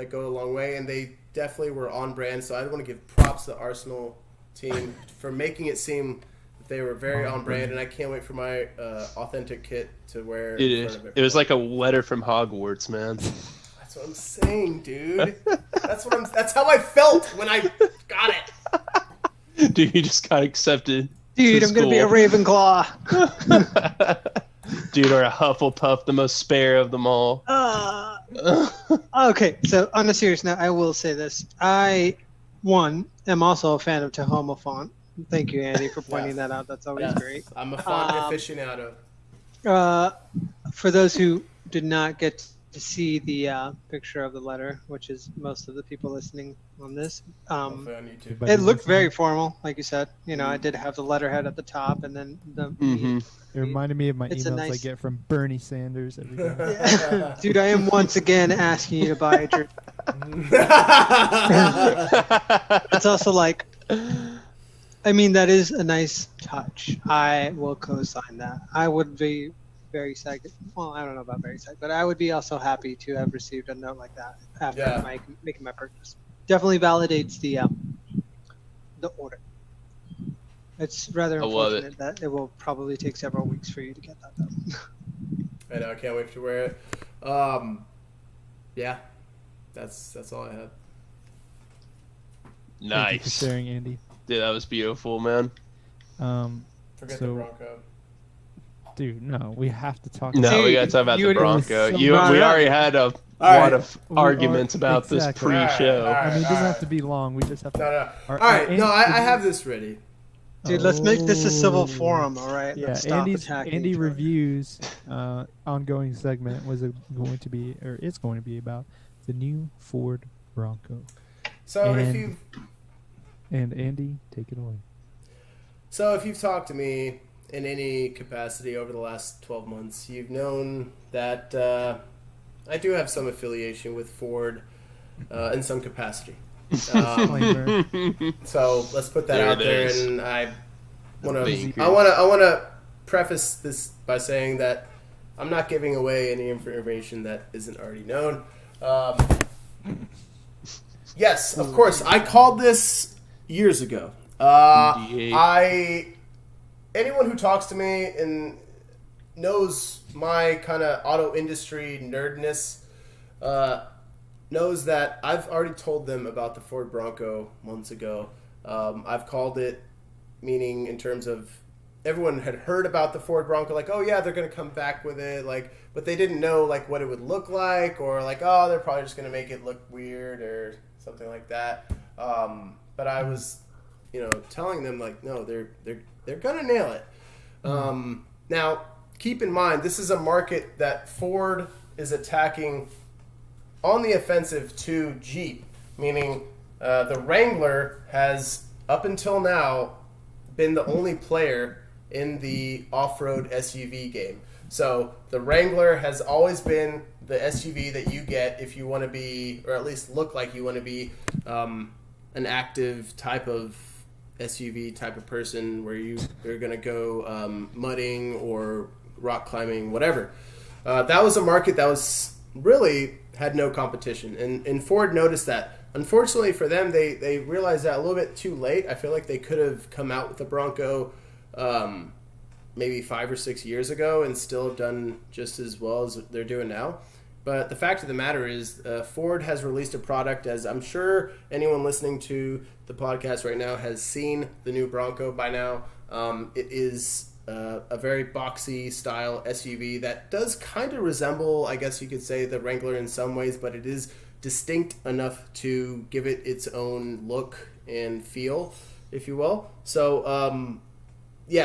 go a long way, and they definitely were on brand. So I want to give props to the Arsenal team for making it seem that they were very on brand, and I can't wait for my authentic kit to wear. In front of It was like a letter from Hogwarts, man. That's what I'm saying, dude. That's how I felt when I got it. Dude, you just got accepted. Dude, to I'm gonna be a school. Ravenclaw. Dude, or a Hufflepuff, the most spare of them all. Okay, so on a serious note, I will say this. I, am also a fan of Tahoma font. Thank you, Andy, for pointing that out. That's always great. I'm a font aficionado. For those who did not get to see the picture of the letter, which is most of the people listening on this, Hopefully on YouTube. But it he looked was- very formal, like you said. I did have the letterhead at the top, and then the. It reminded me of my It's a emails I nice- get from Bernie Sanders every day. Dude, I am once again asking you to buy a jersey. It's also like, I mean, that is a nice touch. I will co-sign that. I would be very psyched. Well, I don't know about very psyched, but I would be also happy to have received a note like that after Yeah. making my purchase. Definitely validates the order. It's rather I love it. unfortunate that it will probably take several weeks for you to get that though. I know. I can't wait to wear it. Yeah, that's all I had. Thank you for Nice. sharing, Andy. Dude, that was beautiful, man. Forget So- the Bronco. Dude, no, we have to talk. No, about we got to talk about you the would- Bronco. so We brought it up. already had a right. lot of We arguments are- about this exactly. pre-show. All right. I mean, it doesn't have to be long. We just have to. No, no. Are- All right. are No, I Andy- have this ready. Dude, let's make this a civil Oh. forum, all right? Yeah, Let's stop Andy attacking each other. reviews ongoing segment was going to be, or is going to be about the new Ford Bronco. So if And- you And Andy, take it away. So if you've talked to me in any capacity over the last 12 months, you've known that I do have some affiliation with Ford in some capacity. Disclaimer. So let's put that There out it there, is. and I want Big to I want to preface this by saying that I'm not giving away any information that isn't already known. Yes, of course, I called this years ago. Anyone who talks to me and knows my kind of auto industry nerdness knows that I've already told them about the Ford Bronco months ago. I've called it, meaning in terms of everyone had heard about the Ford Bronco, like, oh yeah, they're going to come back with it, like, but they didn't know like what it would look like, or like, oh, they're probably just going to make it look weird or something like that. But I was, telling them like, no, they're going to nail it. Now, keep in mind, this is a market that Ford is attacking on the offensive to Jeep, meaning the Wrangler has, up until now, been the only player in the off-road SUV game. So the Wrangler has always been the SUV that you get if you want to be, or at least look like you want to be, an active type of SUV type of person where you're going to go mudding or rock climbing, whatever. That was a market that was really had no competition, and Ford noticed that. Unfortunately for them, they realized that a little bit too late. I feel like they could have come out with the Bronco maybe 5 or 6 years ago and still have done just as well as they're doing now. But the fact of the matter is, Ford has released a product, as I'm sure anyone listening to the podcast right now has seen the new Bronco by now. It is a very boxy style SUV that does kind of resemble, I guess you could say, the Wrangler in some ways, but it is distinct enough to give it its own look and feel, if you will. So,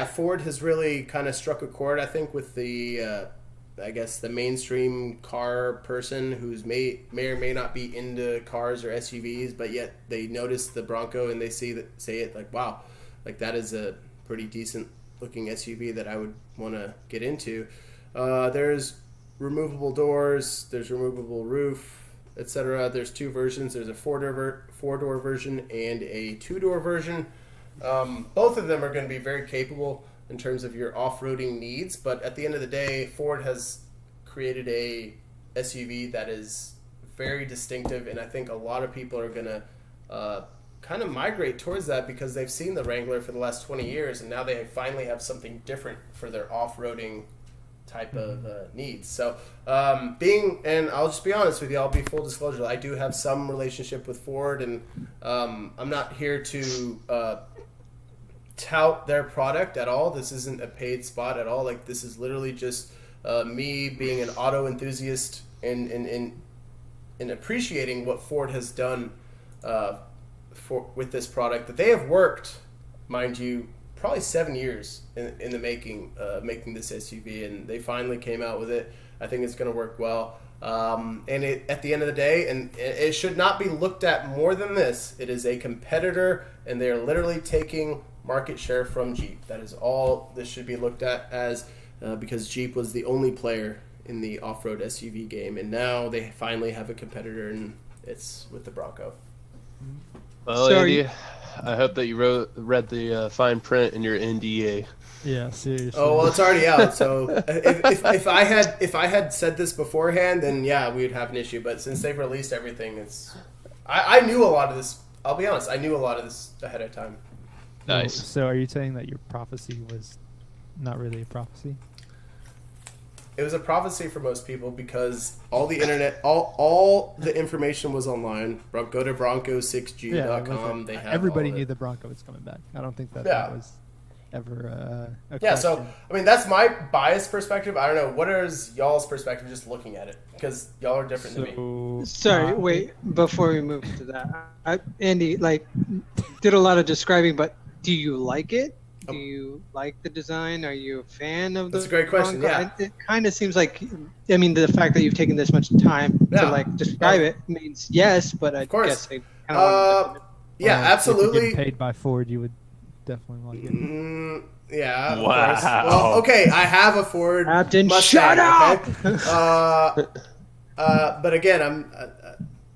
Ford has really kind of struck a chord, I think, with the the mainstream car person who's may or may not be into cars or SUVs, but yet they notice the Bronco and they say it like, wow, like that is a pretty decent looking SUV that I would want to get into. There's removable doors, there's removable roof, etc. There's two versions. There's a four-door version and a two-door version. Both of them are going to be very capable in terms of your off-roading needs, but at the end of the day, Ford has created a SUV that is very distinctive, and I think a lot of people are going to kind of migrate towards that because they've seen the Wrangler for the last 20 years, and now they finally have something different for their off-roading type of needs. So and I'll just be honest with you, I'll be full disclosure, I do have some relationship with Ford, and I'm not here to tout their product at all. This isn't a paid spot at all. Like, this is literally just me being an auto enthusiast and appreciating what Ford has done with this product that they have worked, mind you, probably 7 years in the making this SUV, and they finally came out with it. I think it's going to work well. And at the end of the day, and it should not be looked at more than this, it is a competitor, and they are literally taking market share from Jeep. That is all this should be looked at as, because Jeep was the only player in the off-road SUV game, and now they finally have a competitor, and it's with the Bronco. Well, So Andy, I hope that you read the fine print in your NDA. Yeah, seriously. Oh well, it's already out. So if I had said this beforehand, then yeah, we'd have an issue. But since they've released everything, I knew a lot of this. I'll be honest, I knew a lot of this ahead of time. Nice. So are you saying that your prophecy was not really a prophecy? It was a prophecy for most people because all the internet, all the information was online. Go to bronco6g.com. They have everybody all of knew it. the Bronco was coming back. I don't think that Yeah. was ever a Yeah, so question. I mean that's my biased perspective. I don't know. What is y'all's perspective just looking at it? Because y'all are different than me. So sorry, wait. Before we move to that, Andy did a lot of describing, but do you like it? Do you like the design? Are you a fan of the? That's a great question, Bronco? yeah. It kind of seems like, I mean, the fact that you've taken this much time Yeah. to describe it means yes, but I course. guess I kind of want to. Yeah, If you're absolutely. getting paid by Ford, you would definitely like it. Yeah. Of Wow. course. Well, okay. I have a Ford Captain, Mustang. shut up! Okay? But again,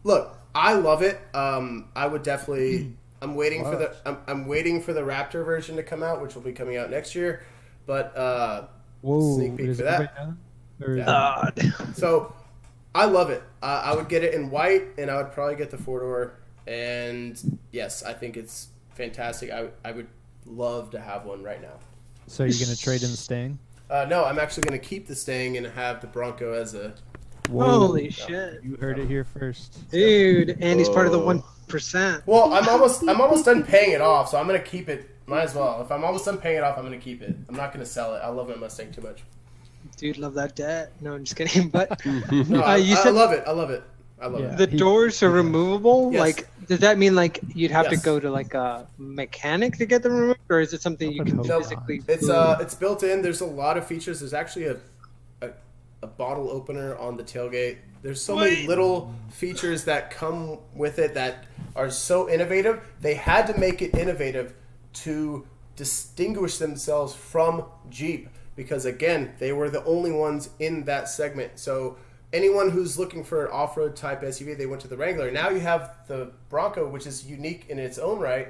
look. I love it. I would definitely. I'm waiting for the. I'm waiting for the Raptor version to come out, which will be coming out next year. But Whoa, sneak peek is for it that. right now? Or is Yeah. it- So, I love it. I would get it in white, and I would probably get the 4-door. And yes, I think it's fantastic. I would love to have one right now. So you're gonna trade in the Stang? No, I'm actually going to keep the Stang and have the Bronco as a. Holy shit, You heard it here first. dude! Andy's part of the Whoa. 1%. Well, I'm almost done paying it off, so I'm going to keep it. Might as well. If I'm almost done paying it off, I'm going to keep it. I'm not going to sell it. I love my Mustang too much. Dude, love that debt. No, I'm just kidding. But No, you I said love it. I love it. I love Yeah. it. the doors are removable. Yes. Does that mean you'd have to Yes. go to a mechanic to get them removed, or is it something you can Nope. physically? It's built in. There's a lot of features. There's actually a bottle opener on the tailgate. There's so many little features that come with it that are so innovative. They had to make it innovative to distinguish themselves from Jeep because again, they were the only ones in that segment. So anyone who's looking for an off-road type SUV, they went to the Wrangler. Now you have the Bronco, which is unique in its own right,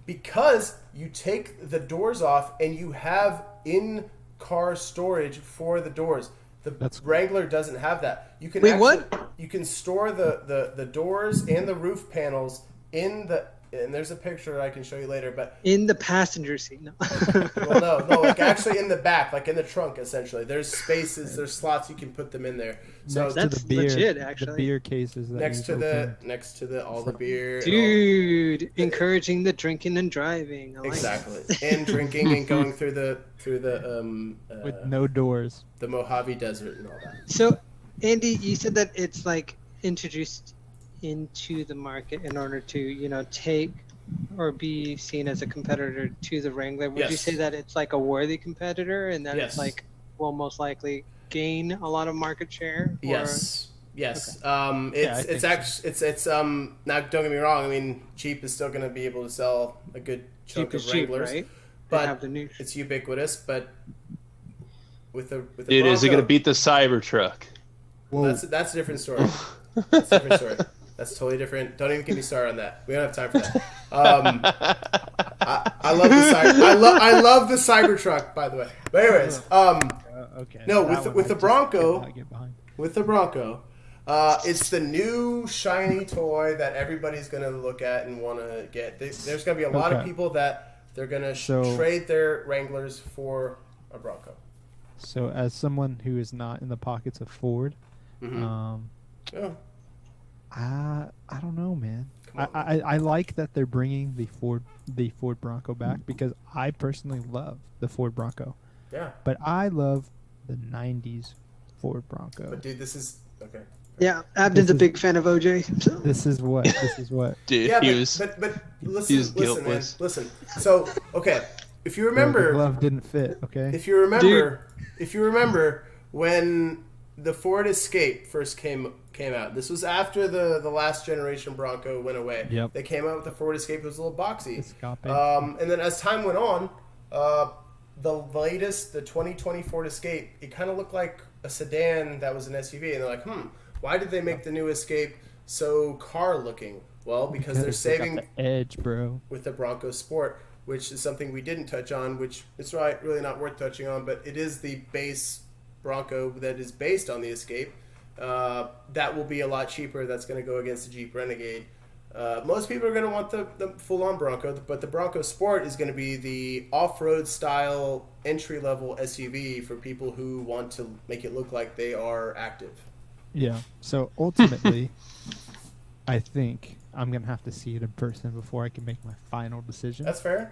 because you take the doors off and you have in-car storage for the doors. The Wrangler doesn't have that. You can Wait, what? You can store the doors and the roof panels in the. And there's a picture I can show you later, but In the passenger seat. No. well, no, like actually in the back, like in the trunk, essentially. There's spaces, there's slots you can put them in there. So Next to That's the beer, legit, the actually. beer cases that next to you've opened. all the beer, and Dude, encouraging the drinking and driving. I all, like exactly, and drinking and going through the with no doors. the Mojave Desert and all that. So, Andy, you said that it's introduced into the market in order to, take or be seen as a competitor to the Wrangler. Would you Yes. say that it's a worthy competitor and that Yes. it's will most likely gain a lot of market share? Or- Yes. Yes. I It's think actually it's now don't get me wrong. I mean, Jeep is still going to be able to sell a good chunk Jeep of is cheap, Wranglers, right? They but have the new. it's ubiquitous. But with the Dude, is it Bronco- going to beat the Cybertruck? That's a different story. That's a different story. That's totally different. Don't even get me started on that. We don't have time for that. I love the I love the Cybertruck, by the way. But anyways, Okay. No, that with the- one with I the just Bronco- could not get behind. with the Bronco, it's the new shiny toy that everybody's going to look at and want to get. There's going to be a lot of Okay. people that they're going to So- trade their Wranglers for a Bronco. So, as someone who is not in the pockets of Ford, Yeah. I don't know, man. Come on, I like that they're bringing the Ford Bronco back because I personally love the Ford Bronco, Yeah. but I love the '90s Ford Bronco. But dude, this is okay. Yeah, Abden's a is- big fan of OJ. So. This is what Dude, Yeah, he was. but he listen, was man, guiltless. listen. So okay, if you the remember, glove didn't fit. Okay. if you remember when the Ford Escape first came out, this was after the last generation Bronco went away. Yep. They came out with the Ford Escape. It was a little boxy. It's got big. And then as time went on, the latest, the 2020 Ford Escape, it kind of looked like a sedan that was an SUV. And they're like, why did they make the new Escape so car looking? Well, because they're they got saving the edge, bro. with the Bronco Sport, which is something we didn't touch on, which it's really not worth touching on, but it is the base Bronco that is based on the Escape. That will be a lot cheaper. That's going to go against the Jeep Renegade. Most people are going to want the full-on Bronco, but the Bronco Sport is going to be the off-road style entry-level SUV for people who want to make it look like they are active. Yeah. So ultimately, I think I'm gonna have to see it in person before I can make my final decision. That's fair.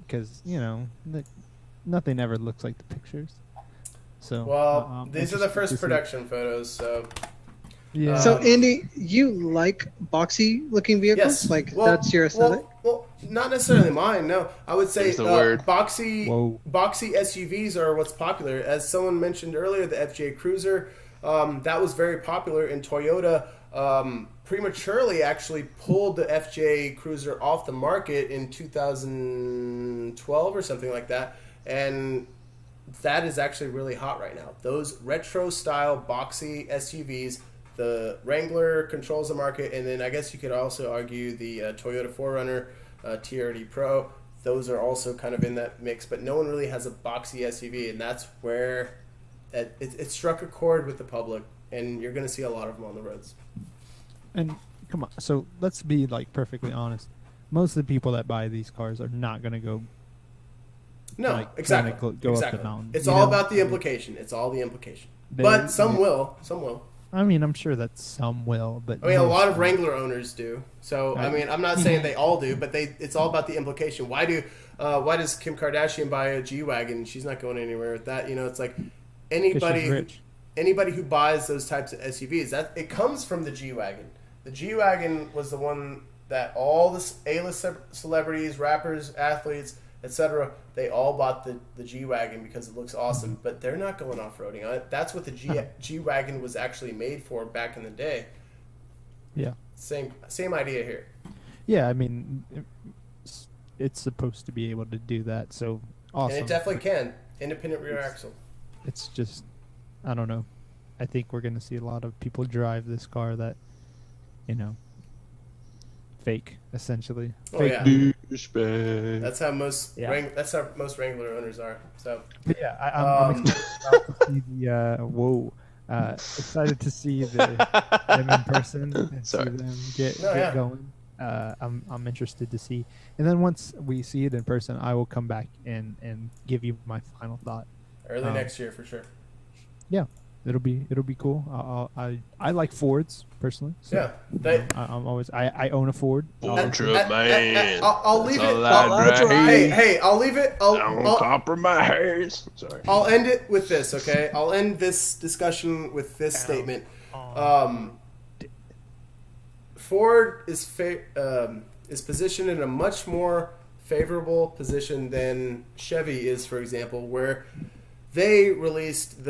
Because nothing ever looks like the pictures. So Well, these are the interested to first see. production photos, so Yeah. So Andy, you like boxy looking vehicles? yes. Like Well, that's your aesthetic? Well, not necessarily mine. No, I would say There's the word. boxy Whoa. SUVs are what's popular. As someone mentioned earlier, the FJ Cruiser that was very popular, and Toyota prematurely actually pulled the FJ Cruiser off the market in 2012 or something like that, and that is actually really hot right now. Those retro style boxy SUVs. The Wrangler controls the market, and then I guess you could also argue the Toyota 4Runner TRD Pro. Those are also kind of in that mix, but no one really has a boxy SUV, and that's where it struck a chord with the public, and you're going to see a lot of them on the roads. And come on, so let's be like perfectly honest. Most of the people that buy these cars are not gonna go. No, Like, exactly. go up the exactly. mountain, It's you all know? about the implication. It's all the implication. They- But some they- will. Some will. I mean, I'm sure that some will, but I mean, a most lot of won't. Wrangler owners do. So, I mean, I'm not saying they all do, but it's all about the implication. Why does Kim Kardashian buy a G-Wagon? She's not going anywhere with that. It's like 'Cause anybody she's rich. anybody who buys those types of SUVs, that it comes from the G-Wagon. The G-Wagon was the one that all the A-list celebrities, rappers, athletes, etc., they all bought the G-Wagon because it looks awesome, but they're not going off-roading on it. That's what the G-Wagon was actually made for back in the day. Yeah. Same idea here. Yeah, I mean, it's supposed to be able to do that, so awesome. And it definitely can. Independent rear axle. It's just, I don't know. I think we're going to see a lot of people drive this car that, fake, essentially. Oh, Fake yeah. Douchebag. That's how most Yeah. that's how most Wrangler owners are. So But yeah, I'm excited to see the excited to see them in person and see Sorry. them get yeah. going. I'm interested to see, and then once we see it in person, I will come back and give you my final thought. early next year for sure. Yeah, it'll be cool. I like Fords personally. So, Yeah, they, I'm always I own a Ford. Ford truck, man. I'll leave That's it. all I drive. Hey, I'll leave it. Don't compromise. Sorry. I'll end it with this, okay? I'll end this discussion with this statement. Ford is positioned in a much more favorable position than Chevy is, for example, where they re-released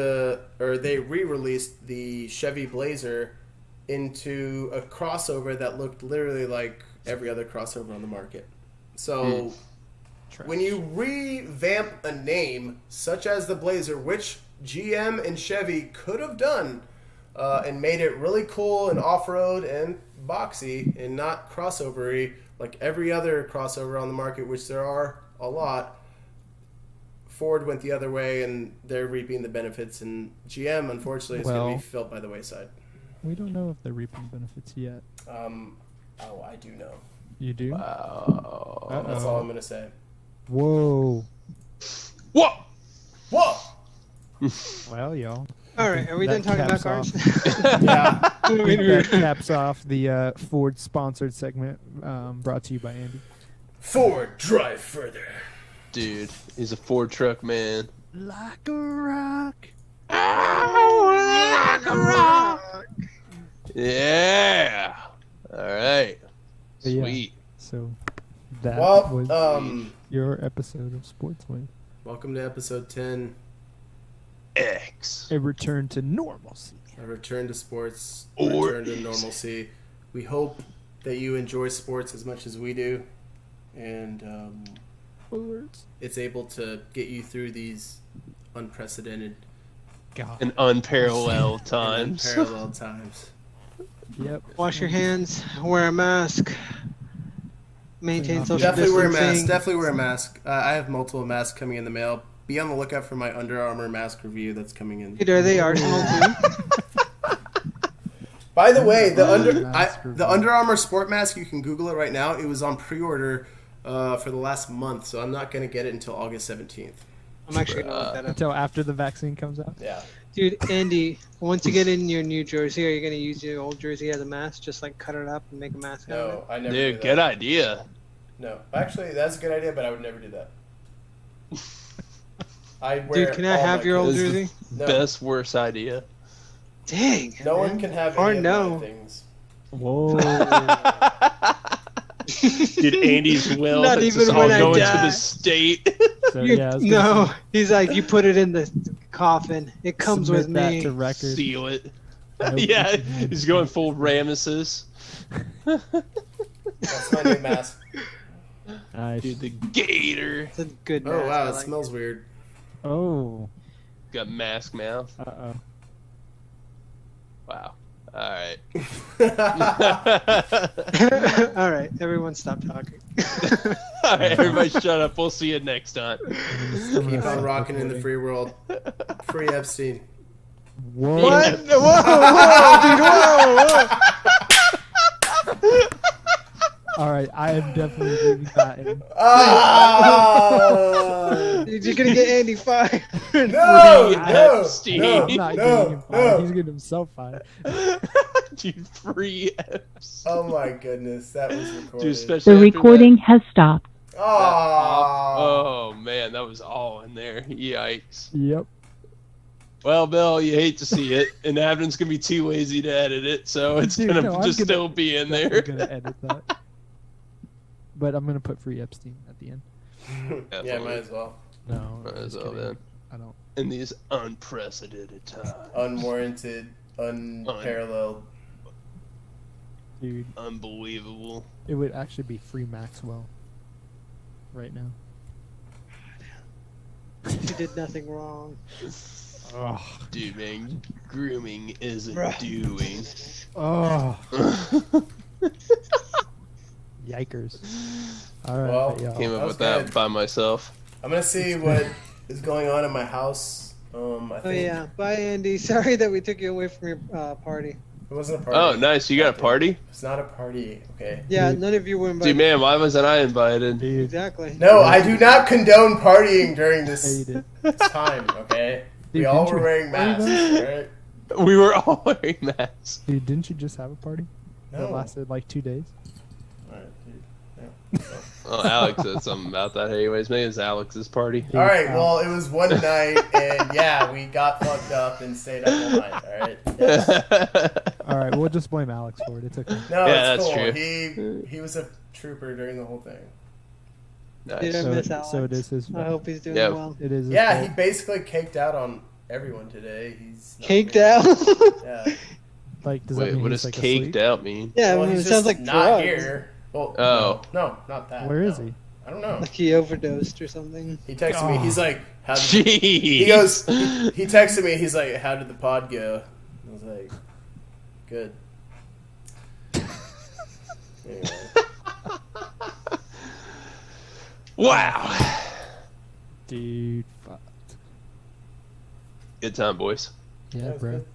the Chevy Blazer into a crossover that looked literally like every other crossover on the market. So when you revamp a name such as the Blazer, which GM and Chevy could have done, and made it really cool and off-road and boxy and not crossover-y like every other crossover on the market, which there are a lot, Ford went the other way and they're reaping the benefits, and GM, unfortunately, is going to be felt by the wayside. We don't know if they're reaping benefits yet. I do know. You do? Wow. That's all I'm going to say. Whoa. What? Whoa! Well, y'all. All right, are we done That talking about caps cars? Yeah. That caps off the Ford sponsored segment brought to you by Andy. Ford, drive further. Dude, he's a Ford truck, man. Like a rock. Yeah. All right. But yeah, Sweet. so that Well, was your episode of SportsWave. welcome to episode 10. X. A return to normalcy. A return to sports, a Or return to normalcy. We hope that you enjoy sports as much as we do, and it's able to get you through these unprecedented God. And unparalleled times. and unparalleled times. Yep. Wash your hands. Wear a mask. Maintain social Definitely wear a mask. distancing. Definitely wear a mask. I have multiple masks coming in the mail. Be on the lookout for my Under Armour mask review that's coming in. Dude, are they Arsenal too? By the way, the Mask review. Under Armour sport mask, you can Google it right now. It was on pre-order for the last month, so I'm not going to get it until August 17th. I'm actually gonna look that up. Until after the vaccine comes out. Yeah. Dude, Andy, once you get in your new jersey, are you gonna use your old jersey as a mask? Just like cut it up and make a mask out of No, it? I never do Dude, that. good idea. No. Actually, that's a good idea, but I would never do that. I wear Dude, can I all have my your old This is jersey? No. Best worst idea. Dang. No man. one can have Or any of no. my things. Whoa. Dude, Andy's will. Not It's even just all when I going to die. the state. So, You- yeah, I was gonna no, say, he's like, you put it in the coffin. It comes submit with that me. to record. Seal it. Nope. Yeah, he's going full Ramesses. That's my new mask. Nice. Dude, the gator. It's a good Oh, mask. wow. I It like smells weird. Oh. Got mask mouth. Uh-oh. Wow. Alright. it. All right, everyone stop talking. Alright, everybody shut up. We'll see you next time. Keep on rocking in the free world. Free Epstein. Whoa. What? Whoa, whoa, dude, whoa, whoa. All right, I am definitely leaving that in. Ah! Dude, you're gonna get Andy fired. No! Free No! Epstein. No! I'm not no, getting him fired. no. He's getting himself fired. Dude, free Epstein. Oh my goodness, that was recorded. Dude, especially The after recording has stopped. that- Oh, Oh, man, that was all in there. Yikes. Yep. Well, Bill, you hate to see it, and Abden's gonna be too lazy to edit it, so it's Dude, gonna no, I'm just gonna- still be in Definitely there. gonna edit that. But I'm gonna put free Epstein at the end. yeah, might as well. No. Might I'm as just well, kidding. then. I don't. In these unprecedented times, Unwarranted, unparalleled. Dude, unbelievable. it would actually be free Maxwell. Right now. You did nothing wrong. Oh. Dude, man, grooming isn't Bruh. doing. Oh. Yikers. All right, Well, y'all. Came up That was with that good. by myself. I'm gonna see what is going on in my house. I think Oh yeah, bye Andy. Sorry that we took you away from your party. it wasn't a party. Oh, nice. You got a party? It's not a party, okay? Yeah, Dude. none of you were invited. Dude, man, why wasn't I invited? Dude, Exactly. No, I do not condone partying during yeah, you this did. time, okay? Dude, We all didn't were you- wearing masks, alright? We were all wearing masks. Dude, didn't you just have a party that No. lasted like 2 days? Alright, dude. Oh, Alex said something about that anyways. Maybe it's Alex's party. Dude, Alright, Al- well, it was one night, and yeah, we got fucked up and stayed up all night, alright? Yes. All right, we'll just blame Alex for it. It's okay. No, Yeah, it's that's cool. true. He was a trooper during the whole thing. Did I Nice. miss Alex? So it is his I fault. hope he's doing Yeah. well. It is his Yeah, fault. he basically caked out on everyone today. He's not Caked here. out. Yeah. Like, does that Wait, mean what he's does like caked asleep? out mean? Yeah, Well, I mean, he's it sounds just like not drugs. here. Well, Oh. no, not that. Where is no. he? I don't know. Like he overdosed or something. He texted me. He's like, "How did Jeez. he goes? He texted me. He's like, "How did the pod go?" I was like, "Good." Anyway, Wow. Dude, fuck. Good time, boys. Yeah, that was bro. good.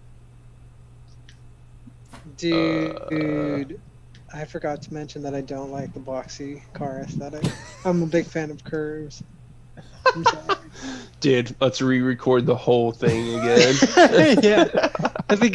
Dude, I forgot to mention that I don't like the boxy car aesthetic. I'm a big fan of curves. I'm sorry. Dude, let's re-record the whole thing again. Yeah.